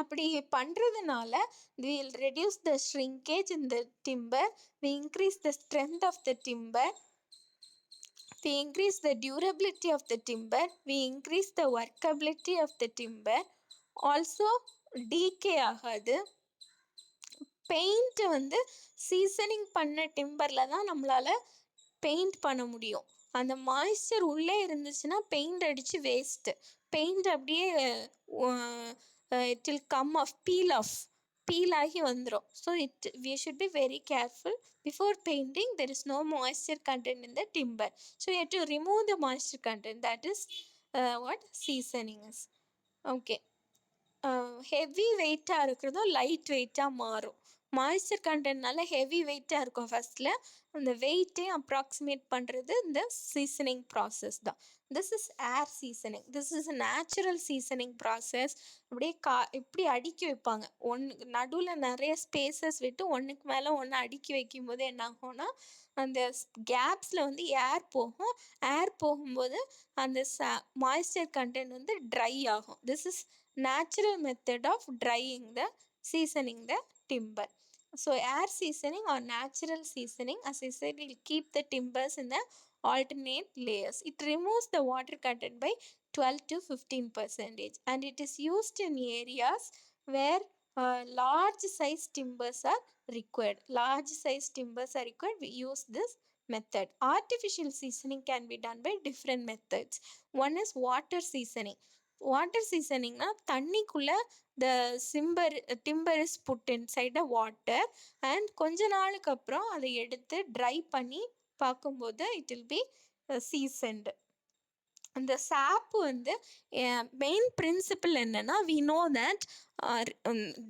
A: அப்படி பண்ணுறதுனால we will reduce the shrinkage in the timber, we increase the strength of the timber, we increase the durability of the timber, we increase the workability of the timber. Also decay ஆகாது. Paint வந்து seasoning பண்ண டிம்பரில் தான் நம்மளால் paint பண்ண முடியும். அந்த moisture உள்ளே இருந்துச்சுன்னா பெயிண்ட் அடித்து வேஸ்ட்டு. பெயிண்ட் அப்படியே it will come off peel ஆகி வந்துடும். So we should be very careful before painting. There is no moisture content in the timber, so you have to remove the moisture content. That is what seasoning is. Okay, heavy வெயிட்டாக இருக்கிறதும் light வெயிட்டாக மாறும். Moisture கண்டென்ட்னால heavy வெயிட்டாக இருக்கும். ஃபஸ்ட்டில் அந்த வெயிட்டே approximate பண்ணுறது இந்த சீசனிங் ப்ராசஸ் தான். This is air seasoning. This is natural seasoning process. அப்படியே இப்படி அடுக்கி வைப்பாங்க. நடுவில் நிறைய ஸ்பேசஸ் விட்டு ஒன்றுக்கு மேலே ஒன்று அடுக்கி வைக்கும்போது என்ன ஆகும்னா அந்த கேப்ஸில் வந்து ஏர் போகும். ஏர் போகும்போது அந்த மாய்ஸ்சர் கண்டென்ட் வந்து ட்ரை ஆகும். This is natural method of drying the seasoning the timber. So air seasoning or natural seasoning, as I said, will keep the timbers in the alternate layers. It removes the water content by 12 to 15%, and it is used in areas where large size timbers are required. We use this method. Artificial seasoning can be done by different methods. One is water seasoning. Water சீசனிங்னா தண்ணிக்குள்ளே the timber is put inside the water and கொஞ்ச நாளுக்கு அப்புறம் அதை எடுத்து try பண்ணி பார்க்கும்போது it will B seasoned. அந்த சாப்பு வந்து மெயின் பிரின்சிபிள் என்னென்னா we know that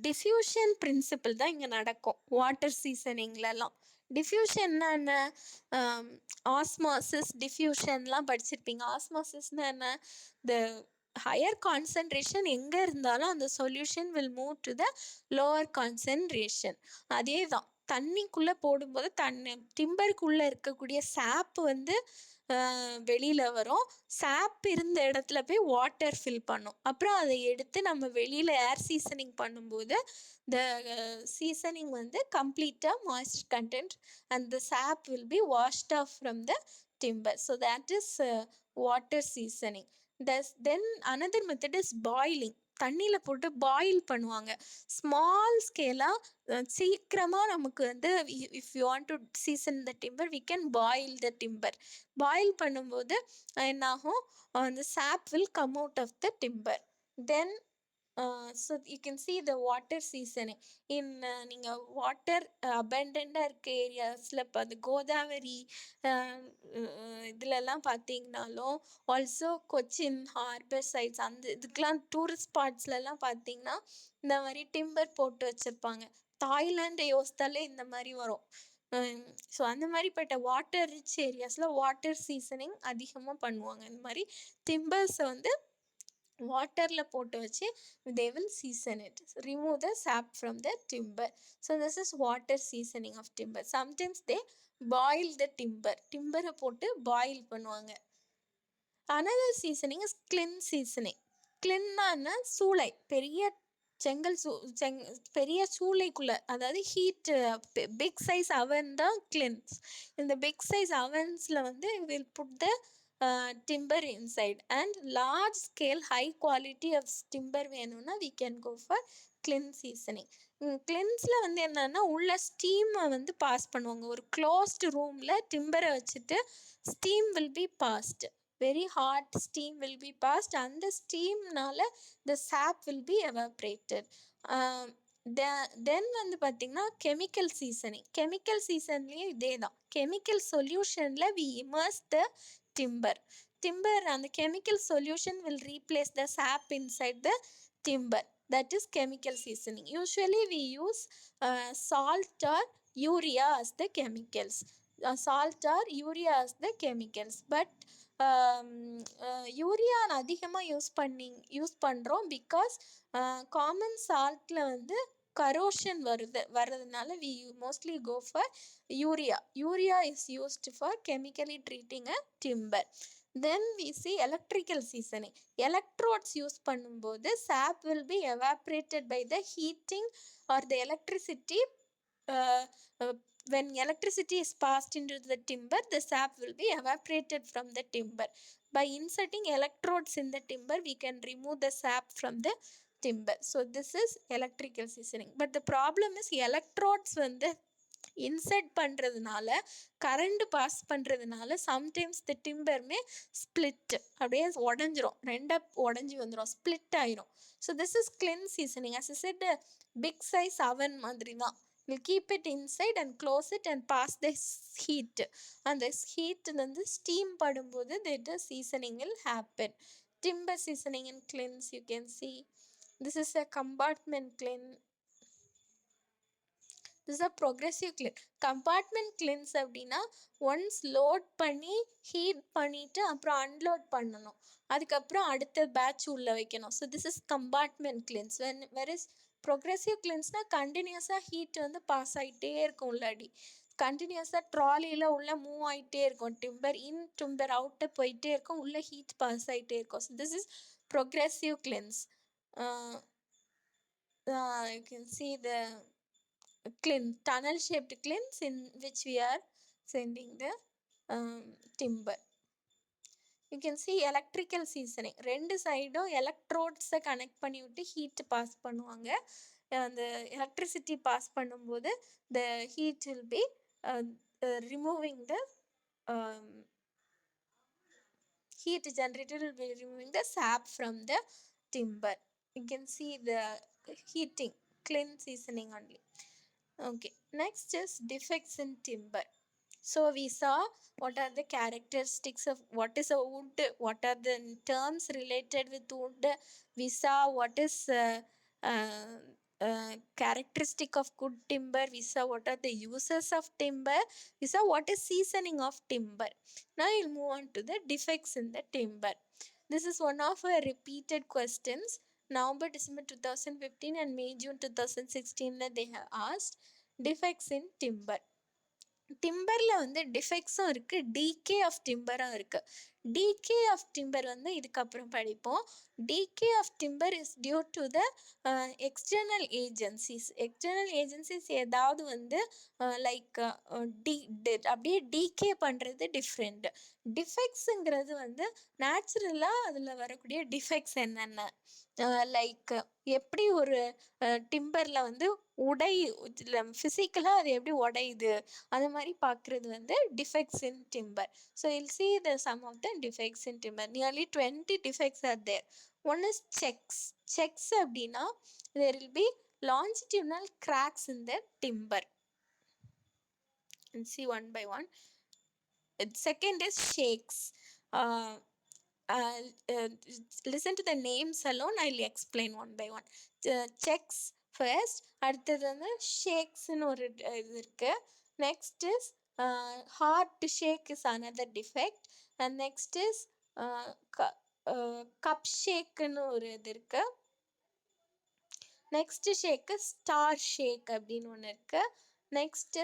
A: diffusion principle தான் இங்கே நடக்கும் வாட்டர் சீசனிங்லலாம். டிஃப்யூஷன்னா என்ன, ஆஸ்மாசிஸ் டிஃப்யூஷன்லாம் படிச்சிருப்பீங்க. ஆஸ்மாசிஸ்னால் என்ன, த ஹையர் கான்சன்ட்ரேஷன் எங்கே இருந்தாலும் அந்த solution will move to the lower concentration. அதே தான் தண்ணிக்குள்ளே போடும்போது டிம்பருக்குள்ளே இருக்கக்கூடிய சாப்பு வந்து வெளியில் வரும். சாப் இருந்த இடத்துல போய் வாட்டர் ஃபில் பண்ணும். அப்புறம் அதை எடுத்து நம்ம வெளியில் ஏர் சீசனிங் பண்ணும்போது த சீசனிங் வந்து கம்ப்ளீட்டாக மாய்ஸ்சர் கண்டென்ட் அண்ட் த சாப் will be washed off from the timber. So that is water seasoning. Then another method is boiling. தண்ணியில் போட்டு பாயில் பண்ணுவாங்க. ஸ்மால் ஸ்கேலாக சீக்கிரமாக நமக்கு வந்து if you want to season the timber we can boil the timber. Boil பண்ணும்போது என்னாகும், the sap will come out of the timber. Then so you can see the water seasoning in நீங்கள் water அபண்டண்டாக இருக்க ஏரியாஸில் இப்போ அது கோதாவரி இதுலலாம் பார்த்தீங்கனாலும், also Cochin harbour sides அந்த இதுக்கெலாம் டூரிஸ்ட் ஸ்பாட்ஸ்லலாம் பார்த்தீங்கன்னா இந்த மாதிரி டிம்பர் போட்டு வச்சுருப்பாங்க. தாய்லாண்டை யோசித்தாலே இந்த மாதிரி வரும். ஸோ அந்த மாதிரிப்பட்ட வாட்டர் ரிச் ஏரியாஸில் வாட்டர் சீசனிங் அதிகமாக பண்ணுவாங்க. இந்த மாதிரி டிம்பர்ஸை வந்து வாட்டரில் போட்டு வச்சு they will season it, remove the sap from the timber. So this is water seasoning of timber. Sometimes they boil the timber போட்டு பாயில் பண்ணுவாங்க. another seasoning is clean seasoning. clean சூளை, பெரிய சூளைக்குள்ள, அதாவது ஹீட் பிக் சைஸ் அவன் தான் cleanse. இந்த big size அவன்ஸில் வந்து will put the timber inside, and large scale high quality of timber வேணும்னா we can go for clean seasoning. கிளின்ஸில் வந்து என்னன்னா உள்ள ஸ்டீமை வந்து பாஸ் பண்ணுவாங்க. ஒரு க்ளோஸ்டு ரூமில் டிம்பரை வச்சுட்டு steam will be passed, very hot steam will be passed. அந்த ஸ்டீம்னால the sap will be evaporated. தென் வந்து பார்த்திங்கன்னா கெமிக்கல் சீசனிங். கெமிக்கல் சீசன்லேயும் இதே தான். கெமிக்கல் சொல்யூஷனில் we immerse the timber. அந்த chemical solution will replace the sap inside the timber. That is chemical seasoning. Usually we use salt or urea as the chemicals. Salt or urea as the chemicals. But urea அதிகமாக use பண்ணுறோம் because common சால்ட்டில் வந்து corrosion வர்றதுனால we mostly go for urea. Urea is used for chemically treating a timber. Then we see electrical seasoning. Electrodes use பண்ணும்போது sap will be evaporated by the heating or the electricity. When electricity is passed into the timber, the sap will be evaporated from the timber. By inserting electrodes in the timber, we can remove the sap from the timber. So this is electrical seasoning. But the problem is electrodes வந்து insert பண்ணுறதுனால, current pass பண்ணுறதுனால sometimes the டிம்பருமே split, அப்படியே உடஞ்சிரும், ரெண்டாக உடஞ்சி வந்துடும், split ஆயிரும். So this is kiln seasoning. As is it big size oven மாதிரி தான். we'll keep it inside and close it and pass the heat. and this heat வந்து steam படும்போது the seasoning will happen. Timber seasoning and cleanse, you can see this is a compartment clean. this is a progressive clean. compartment cleanse அப்படின்னா once load பண்ணி heat பண்ணிவிட்டு அப்புறம் unload பண்ணணும், அதுக்கப்புறம் அடுத்த batch உள்ளே வைக்கணும். So this is compartment kilns. வெரிஸ் ப்ரொக்ரெசிவ் கிளென்ஸ்னால் கண்டினியூஸாக ஹீட் வந்து பாஸ் ஆகிட்டே இருக்கும், உள்ளாடி கண்டினியூஸாக ட்ராலியில் உள்ளே மூவ் ஆகிட்டே இருக்கும், டிம்பர் அவுட்டு போயிட்டே இருக்கும், உள்ளே ஹீட் பாஸ் ஆகிட்டே இருக்கும். So this is progressive cleanse. you can see the tunnel shaped cleanse in which we are sending the timber. you can see electrical seasoning. ரெண்டு சைடும் எலக்ட்ரோட்ஸை கனெக்ட் பண்ணி விட்டு ஹீட் பாஸ் பண்ணுவாங்க. அந்த எலக்ட்ரிசிட்டி பாஸ் பண்ணும்போது the heat will be removing the heat generated will be removing the sap from the timber. you can see the heating, clean seasoning only. Okay, next is defects in timber. So we saw what are the characteristics of what is a wood, what are the terms related with wood. We saw what is characteristic of good timber. We saw what are the uses of timber. We saw what is seasoning of timber. Now we'll move on to the defects in the timber. This is one of our repeated questions. November, December 2015 and May, June 2016 they have asked defects in timber. டிம்பரில் வந்து டிஃபெக்ட்ஸும் இருக்குது, decay of டிம்பரும் இருக்குது. Decay of timber வந்து இதுக்கப்புறம் படிப்போம். Decay of timber is due to the external agencies. External agencies ஏதாவது வந்து like அப்படியே decay பண்ணுறது டிஃப்ரெண்ட். டிஃபெக்ட்ஸுங்கிறது வந்து நேச்சுரலாக அதில் வரக்கூடிய டிஃபெக்ட்ஸ் என்னென்ன, லைக் எப்படி ஒரு டிம்பர்ல வந்து உடை ஃபிசிக்கலா அது எப்படி உடையுது அது மாதிரி பார்க்குறது வந்து டிஃபெக்ட்ஸ் இன் டிம்பர். ஸோ யில் see the some of the defects in timber. Nearly 20 defects are there. One is checks. Checks அப்படின்னா there will be longitudinal cracks in the timber. And see one by one. Second is shakes. Uh, uh, uh, Listen to the names alone, I'll explain one by one. Checks first, அடுத்தது வந்து ஷேக்ஸ்னு ஒரு இது இருக்கு. Next is heart shake is another defect. And next is cup ஷேக்குன்னு ஒரு இது இருக்கு. Next shake star ஷேக் அப்படின்னு ஒன்று இருக்கு. நெக்ஸ்ட்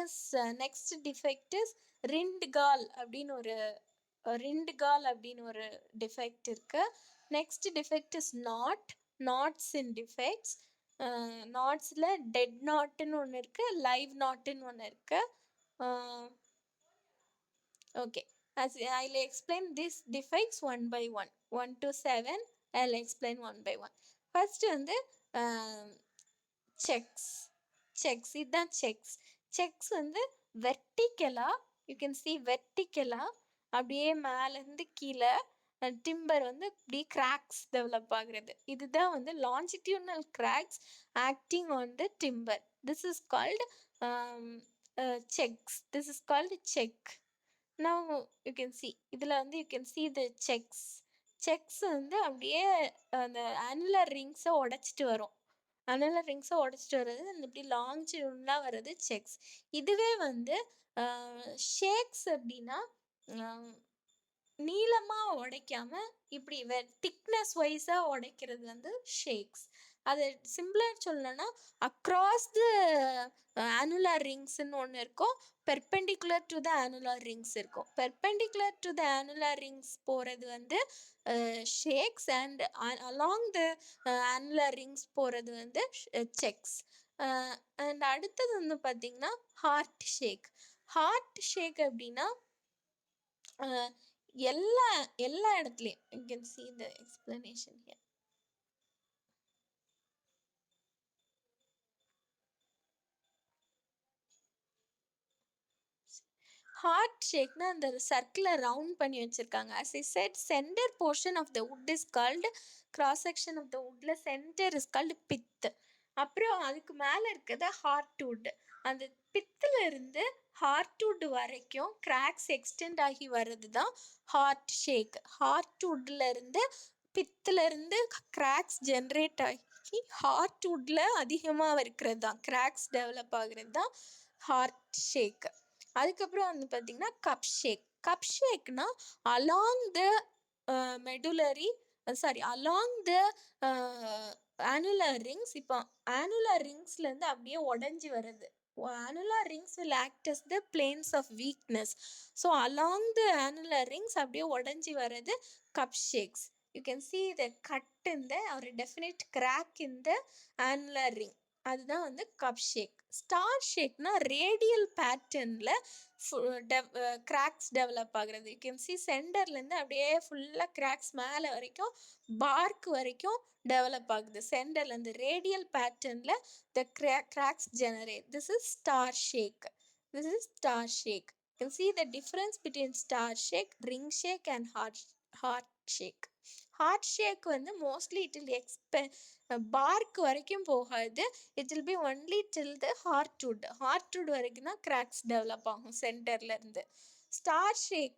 A: டிஃபெக்ட் இஸ் ரிண்ட்கால் அப்படின்னு ஒரு டிஃபெக்ட் இருக்கு. Next defect is knots in defects. நாட்ஸில் டெட் நாட்டுன்னு ஒன்று இருக்கு, லைவ் நாட்டுன்னு ஒன்று இருக்கு. Okay, as I'll explain these defects one by one. 1 to 7 I'll explain one by one. First வந்து செக்ஸ் இதுதான் செக்ஸ் வந்து வெர்டிக்கலாக யூ கேன் see வெர்டிக்கலாக அப்படியே மேலேருந்து கீழே டிம்பர் வந்து இப்படி கிராக்ஸ் டெவலப் ஆகுறது. இதுதான் வந்து longitudinal cracks acting on the timber. This is called checks. This is called check. Now you can see இதில் வந்து you can see the sex வந்து அப்படியே அந்த ஆனுலர் ரிங்ஸை உடைச்சிட்டு வரும். அனலர் ரிங்ஸை உடச்சிட்டு வர்றது அந்த இப்படி லாங்சிட்யூட்லாம் வர்றது செக்ஸ். இதுவே வந்து ஷேக்ஸ் அப்படின்னா நீளமாக உடைக்காம இப்படி திக்னஸ் வைஸாக உடைக்கிறது வந்து ஷேக்ஸ். அது சிம்பிளாக சொல்லணும்னா அக்ராஸ் த ஆனுலர் ரிங்ஸ்ன்னு ஒன்று இருக்கும், perpendicular to the annular rings இருக்கும். Perpendicular to the annular rings போகிறது வந்து shakes and along the annular rings போகிறது வந்து செக்ஸ். அண்ட் அடுத்தது வந்து பார்த்திங்கன்னா ஹார்ட் ஷேக் அப்படின்னா எல்லா இடத்துலையும் you can see the explanation here. Heart ஷேக்னா அந்த சர்க்கிளை ரவுண்ட் பண்ணி வச்சுருக்காங்க. as I said, center portion of the wood is called, cross section of the woodல center is called pith. அப்புறம் அதுக்கு மேலே இருக்கிறது ஹார்ட்வுட். அந்த பித்தில் இருந்து ஹார்ட்வுட் வரைக்கும் கிராக்ஸ் எக்ஸ்டெண்ட் ஆகி வர்றது தான் ஹார்ட் ஷேக். ஹார்ட்வுட்ல இருந்து பித்தில் இருந்து கிராக்ஸ் ஜென்ரேட் ஆகி ஹார்ட்வுட்ல அதிகமாக இருக்கிறது தான் கிராக்ஸ் டெவலப் ஆகுறது தான் ஹார்ட் ஷேக். அதுக்கப்புறம் வந்து பார்த்திங்கன்னா கப் ஷேக்னா along the along the annular rings. இப்போ ஆனுலர் ரிங்ஸ்லேருந்து அப்படியே உடஞ்சி வருது. Annular rings will act as the planes of weakness. So along the annular rings அப்படியே உடஞ்சி வர்றது cup shakes. You can see the cut in the or a definite crack in the annular ring. அதுதான் வந்து cup ஷேக். Star ஷேக்னா radial பேட்டர்னில் cracks develop ஆகுறது. You can see சென்டர்லேருந்து அப்படியே ஃபுல்லாக கிராக்ஸ் மேலே வரைக்கும் பார்க் வரைக்கும் டெவலப் ஆகுது. சென்டர்லேருந்து ரேடியல் பேட்டர்னில் the cracks generate. This is star shake. You can see the difference between star shake, ring shake and heart shake. Heart shake வந்து மோஸ்ட்லி இட் வில் பார்க் வரைக்கும் போகாது. It will be only till the heartwood வரைக்கும் தான் cracks develop ஆகும் சென்டர்லேருந்து. Star shake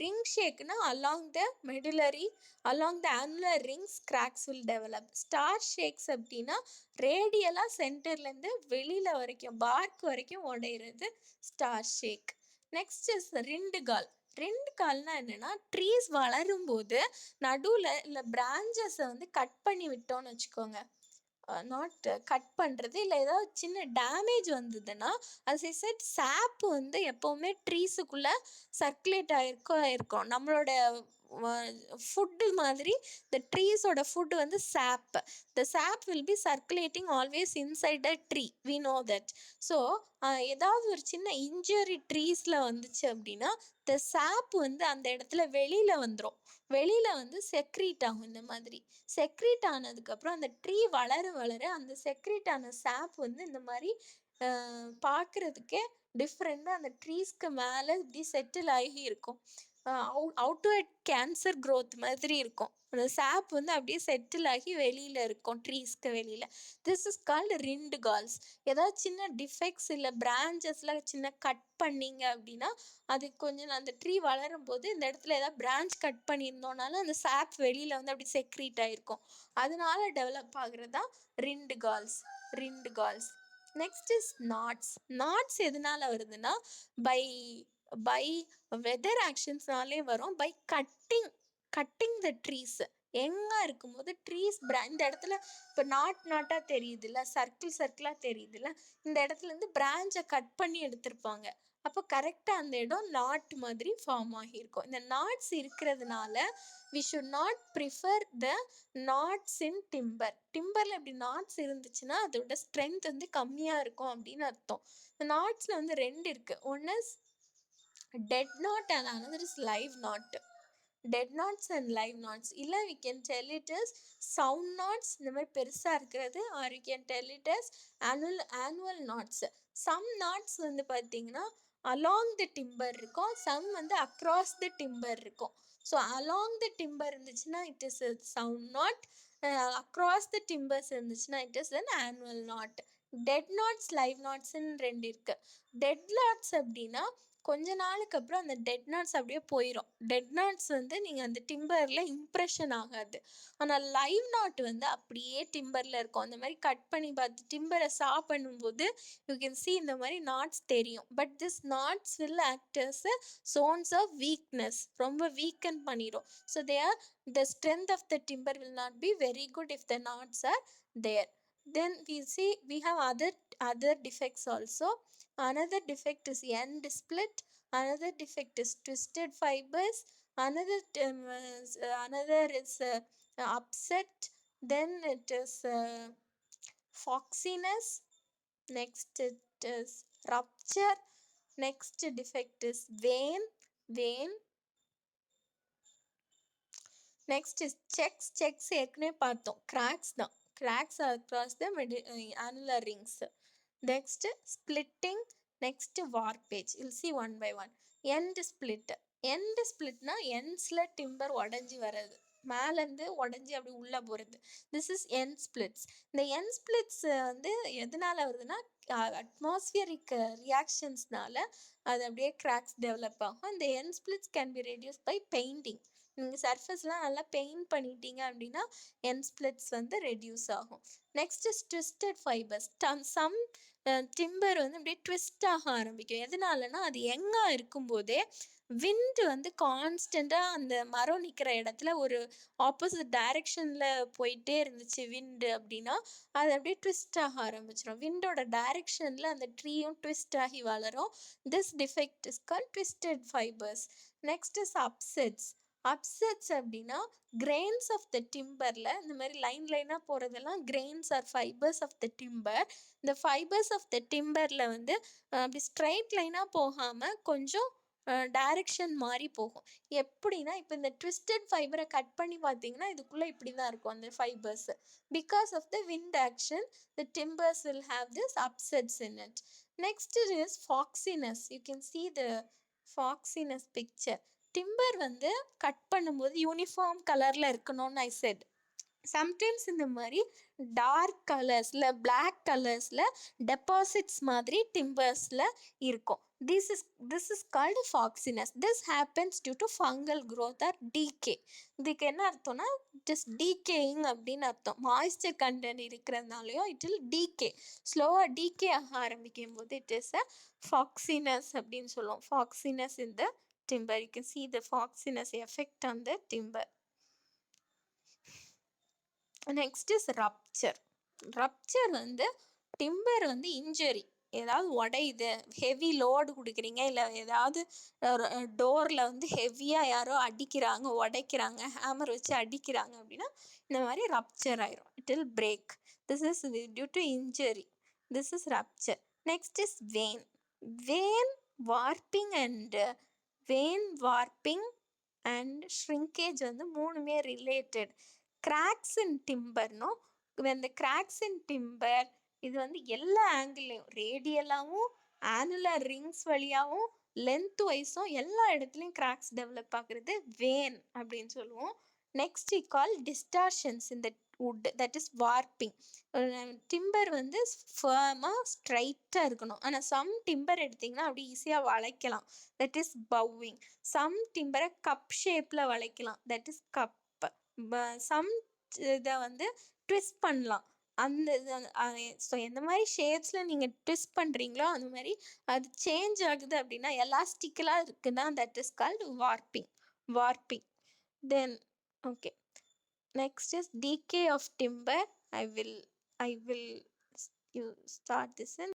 A: ring ஷேக்னா along the medullary along the annular rings cracks will develop. Star shakes அப்படின்னா ரேடியலாக சென்டர்லேருந்து வெளியில் வரைக்கும் பார்க் வரைக்கும் உடையிறது ஸ்டார் ஷேக். நெக்ஸ்ட் இஸ் ரிண்ட்கால்னா என்னென்னா ட்ரீஸ் வளரும்போது நடுவில் இல்லை பிரான்ச்சஸை வந்து கட் பண்ணி விட்டோன்னு வச்சுக்கோங்க. நாட் கட் பண்ணுறது இல்லை ஏதாவது சின்ன டேமேஜ் வந்ததுன்னா as I said, சாப்பு வந்து எப்போவுமே ட்ரீஸுக்குள்ளே சர்க்குலேட் ஆகிருக்கும். நம்மளோட ஃபுட்டு மாதிரி the treeஸோட ஃபுட் வந்து sap. The sap will be circulating always inside the tree. We know that. So ஏதாவது ஒரு சின்ன இன்ஜுரி ட்ரீஸில் வந்துச்சு அப்படின்னா the sap வந்து அந்த இடத்துல வெளியில் வந்துடும். வெளியில் வந்து செக்ரீட் ஆகும். இந்த மாதிரி செக்ரீட் ஆனதுக்கப்புறம் அந்த ட்ரீ வளர வளர அந்த செக்ரீட் ஆன சாப் வந்து இந்த மாதிரி பார்க்குறதுக்கே டிஃப்ரெண்ட்டாக அந்த ட்ரீஸ்க்கு மேலே இப்படி செட்டில் ஆகி இருக்கும். அவுட்வர்ட் கேன்சர் க்ரோத் மாதிரி இருக்கும். அந்த சாப் வந்து அப்படியே செட்டில் ஆகி வெளியில் இருக்கும் ட்ரீஸ்க்கு வெளியில். This is called rind galls. ஏதாவது சின்ன டிஃபெக்ட்ஸ் இல்லை பிரான்ச்சஸ்லாம் சின்ன கட் பண்ணிங்க அப்படின்னா அது கொஞ்சம் அந்த ட்ரீ வளரும் போது இந்த இடத்துல ஏதாவது பிரான்ச் கட் பண்ணியிருந்தோம்னாலும் அந்த சாப் வெளியில் வந்து அப்படி செக்ரீட் ஆகிருக்கும். அதனால டெவலப் ஆகுறது தான் rind galls. Next is knots. Knots எதனால வருதுன்னா பை வெதர் ஆக்ஷன்ஸ்னாலே வரும். By cutting the trees. எங்கே இருக்கும்போது ட்ரீஸ் இந்த இடத்துல இப்போ நாட்டாக தெரியுதுல்ல, சர்க்கிளாக தெரியுதுல்ல, இந்த இடத்துலேருந்து பிரான்ச்சை கட் பண்ணி எடுத்திருப்பாங்க. அப்போ கரெக்டாக அந்த இடம் நாட் மாதிரி ஃபார்ம் ஆகியிருக்கும். இந்த நாட்ஸ் இருக்கிறதுனால we should not prefer the knots in timber. டிம்பரில் இப்படி நாட்ஸ் இருந்துச்சுன்னா அதோட ஸ்ட்ரென்த் வந்து கம்மியாக இருக்கும் அப்படின்னு அர்த்தம். இந்த நாட்ஸில் வந்து 2 இருக்குது. ஒன்று is dead knot and another is live knot. Dead knots and live knots. இல்லை we can tell it as sound knots, இந்த மாதிரி பெருசாக இருக்கிறது, or we can tell it as annual knots. some knots வந்து பார்த்தீங்கன்னா along the timber இருக்கும், some வந்து across the timber இருக்கும். ஸோ along the timber இருந்துச்சுன்னா it is a sound knot, across the timbers இருந்துச்சுன்னா it is an annual knot. Dead knots live நாட்ஸ்ன்னு 2 இருக்குது. Dead knots அப்படின்னா கொஞ்ச நாளுக்கு அப்புறம் அந்த டெட் நாட்ஸ் அப்படியே போயிடும். டெட் நாட்ஸ் வந்து நீங்கள் அந்த டிம்பரில் இம்ப்ரெஷன் ஆகாது. ஆனால் லைவ் நாட் வந்து அப்படியே டிம்பரில் இருக்கும். அந்த மாதிரி கட் பண்ணி பார்த்து டிம்பரை பண்ணும்போது யூ கேன் see இந்த மாதிரி நாட்ஸ் தெரியும். But this knots will act as a zones of weakness. ரொம்ப வீக்கன் பண்ணிடும். So the strength of the timber will not be very good if the knots are there. Then we have other defects also. Another defect is end split. Another defect is twisted fibers. Another is upset. Then it is foxiness. Next it is rupture. Next defect is vein. Next is checks ஏற்கனவே பார்த்தோம், cracks தான். cracks across the annular rings. Next splitting. Next warpage. You'll see one by one. End splitனா எண்ட்ஸில் timber உடஞ்சி வர்றது, மேலேருந்து உடஞ்சி அப்படி உள்ளே போகிறது. This is end splits. இந்த எண்ட் ஸ்பிளிட்ஸ் வந்து எதனால வருதுன்னா அட்மாஸ்பியரிக் ரியாக்ஷன்ஸ்னால அது அப்படியே கிராக்ஸ் டெவலப் ஆகும். இந்த end splits can be reduce by painting. நீங்கள் சர்ஃபேஸ்லாம் நல்லா பெயிண்ட் பண்ணிட்டீங்க அப்படின்னா எண்ட் ஸ்பிளிட்ஸ் வந்து ரெடியூஸ் ஆகும். Next is twisted fibres. Some timber வந்து அப்படியே ட்விஸ்ட் ஆக ஆரம்பிக்கும். எதனாலனா அது எங்கே இருக்கும்போதே விண்டு வந்து கான்ஸ்டண்ட்டாக அந்த மரம் நிற்கிற இடத்துல ஒரு ஆப்போசிட் டைரெக்ஷனில் போயிட்டே இருந்துச்சு விண்டு அப்படின்னா அது அப்படியே ட்விஸ்ட் ஆக ஆரம்பிச்சிடும். விண்டோட டைரெக்ஷனில் அந்த ட்ரீயும் ட்விஸ்ட் ஆகி வளரும். This defect is call twisted fibres. Next is upsets அப்படின்னா கிரெயின்ஸ் ஆஃப் த டிம்பரில் இந்த மாதிரி லைனாக போகிறதெல்லாம் grains are fibres of the timber. இந்த ஃபைபர்ஸ் ஆஃப் த டிம்பரில் வந்து அப்படி ஸ்ட்ரைட் லைனாக போகாமல் கொஞ்சம் டைரெக்ஷன் மாறி போகும். எப்படின்னா இப்போ இந்த ட்விஸ்டட் ஃபைபரை கட் பண்ணி பார்த்தீங்கன்னா இதுக்குள்ளே இப்படி தான் இருக்கும் அந்த fibres. Because of the wind action the timbers will have this upsets in it. Next is foxiness. You can see the foxiness picture. Timber வந்து கட் பண்ணும்போது யூனிஃபார்ம் கலரில் இருக்கணும்னு ஐ செட். சம்டைம்ஸ் இந்த மாதிரி டார்க் கலர்ஸில் பிளாக் கலர்ஸில் டெபாசிட்ஸ் மாதிரி டிம்பர்ஸில் இருக்கும். this is called foxiness. This happens due to fungal growth or decay. இதுக்கு என்ன அர்த்தம்னா just decaying அப்படின்னு அர்த்தம். மாய்ஸ்சர் கண்டென்ட் இருக்கிறதுனாலையும் it will decay. ஸ்லோவாக decay ஆக ஆரம்பிக்கும் போது it is a foxiness அப்படின்னு சொல்லுவோம். foxiness in the timber. You can see the foxiness effect on the timber. Next is rupture. Rupture வந்து டிம்பர் வந்து இன்ஜரி. ஏதாவது உடையுது, ஹெவி லோடு குடுக்குறீங்க, இல்ல ஏதாவது டோர்ல வந்து ஹெவியா யாரோ அடிக்கிறாங்க, உடைக்கிறாங்க, ஹேமர் வச்சு அடிக்கிறாங்க அப்படின்னா, இந்த மாரி ரப்ச்சர் ஆயிரும். It will break. This is due to injury. This is rupture. Next is wane. Wane warping and wane warping and shrinkage வந்து 3மே ரிலேட்டட். கிராக்ஸ் இன் டிம்பர்னும், இந்த கிராக்ஸ் இன் டிம்பர் இது வந்து எல்லா ஆங்கிள்லையும், ரேடியலாகவும், ஆனுலர் ரிங்ஸ் வழியாகவும், லென்த் வைஸும் எல்லா இடத்துலையும் கிராக்ஸ் டெவலப் ஆகுறது வேன் அப்படின்னு சொல்லுவோம். நெக்ஸ்ட் கால் டிஸ்டார்ஷன்ஸ் இந்த wood, that is warping. Timber வந்து ஃபேர்மாக ஸ்ட்ரைட்டாக இருக்கணும். ஆனால் சம் டிம்பர் எடுத்திங்கன்னா அப்படி ஈஸியாக வளைக்கலாம், தட் இஸ் பவ்விங். சம் டிம்பரை கப் ஷேப்பில் வளைக்கலாம், தட் இஸ் கப். சம் இதை வந்து ட்விஸ்ட் பண்ணலாம். அந்த ஸோ எந்த மாதிரி ஷேப்ஸில் நீங்கள் ட்விஸ்ட் பண்ணுறீங்களோ அந்த மாதிரி அது சேஞ்ச் ஆகுது அப்படின்னா, எலாஸ்டிக்கலாக இருக்குன்னா that is called warping. Warping. Then okay, next is decay of timber. I will you start this in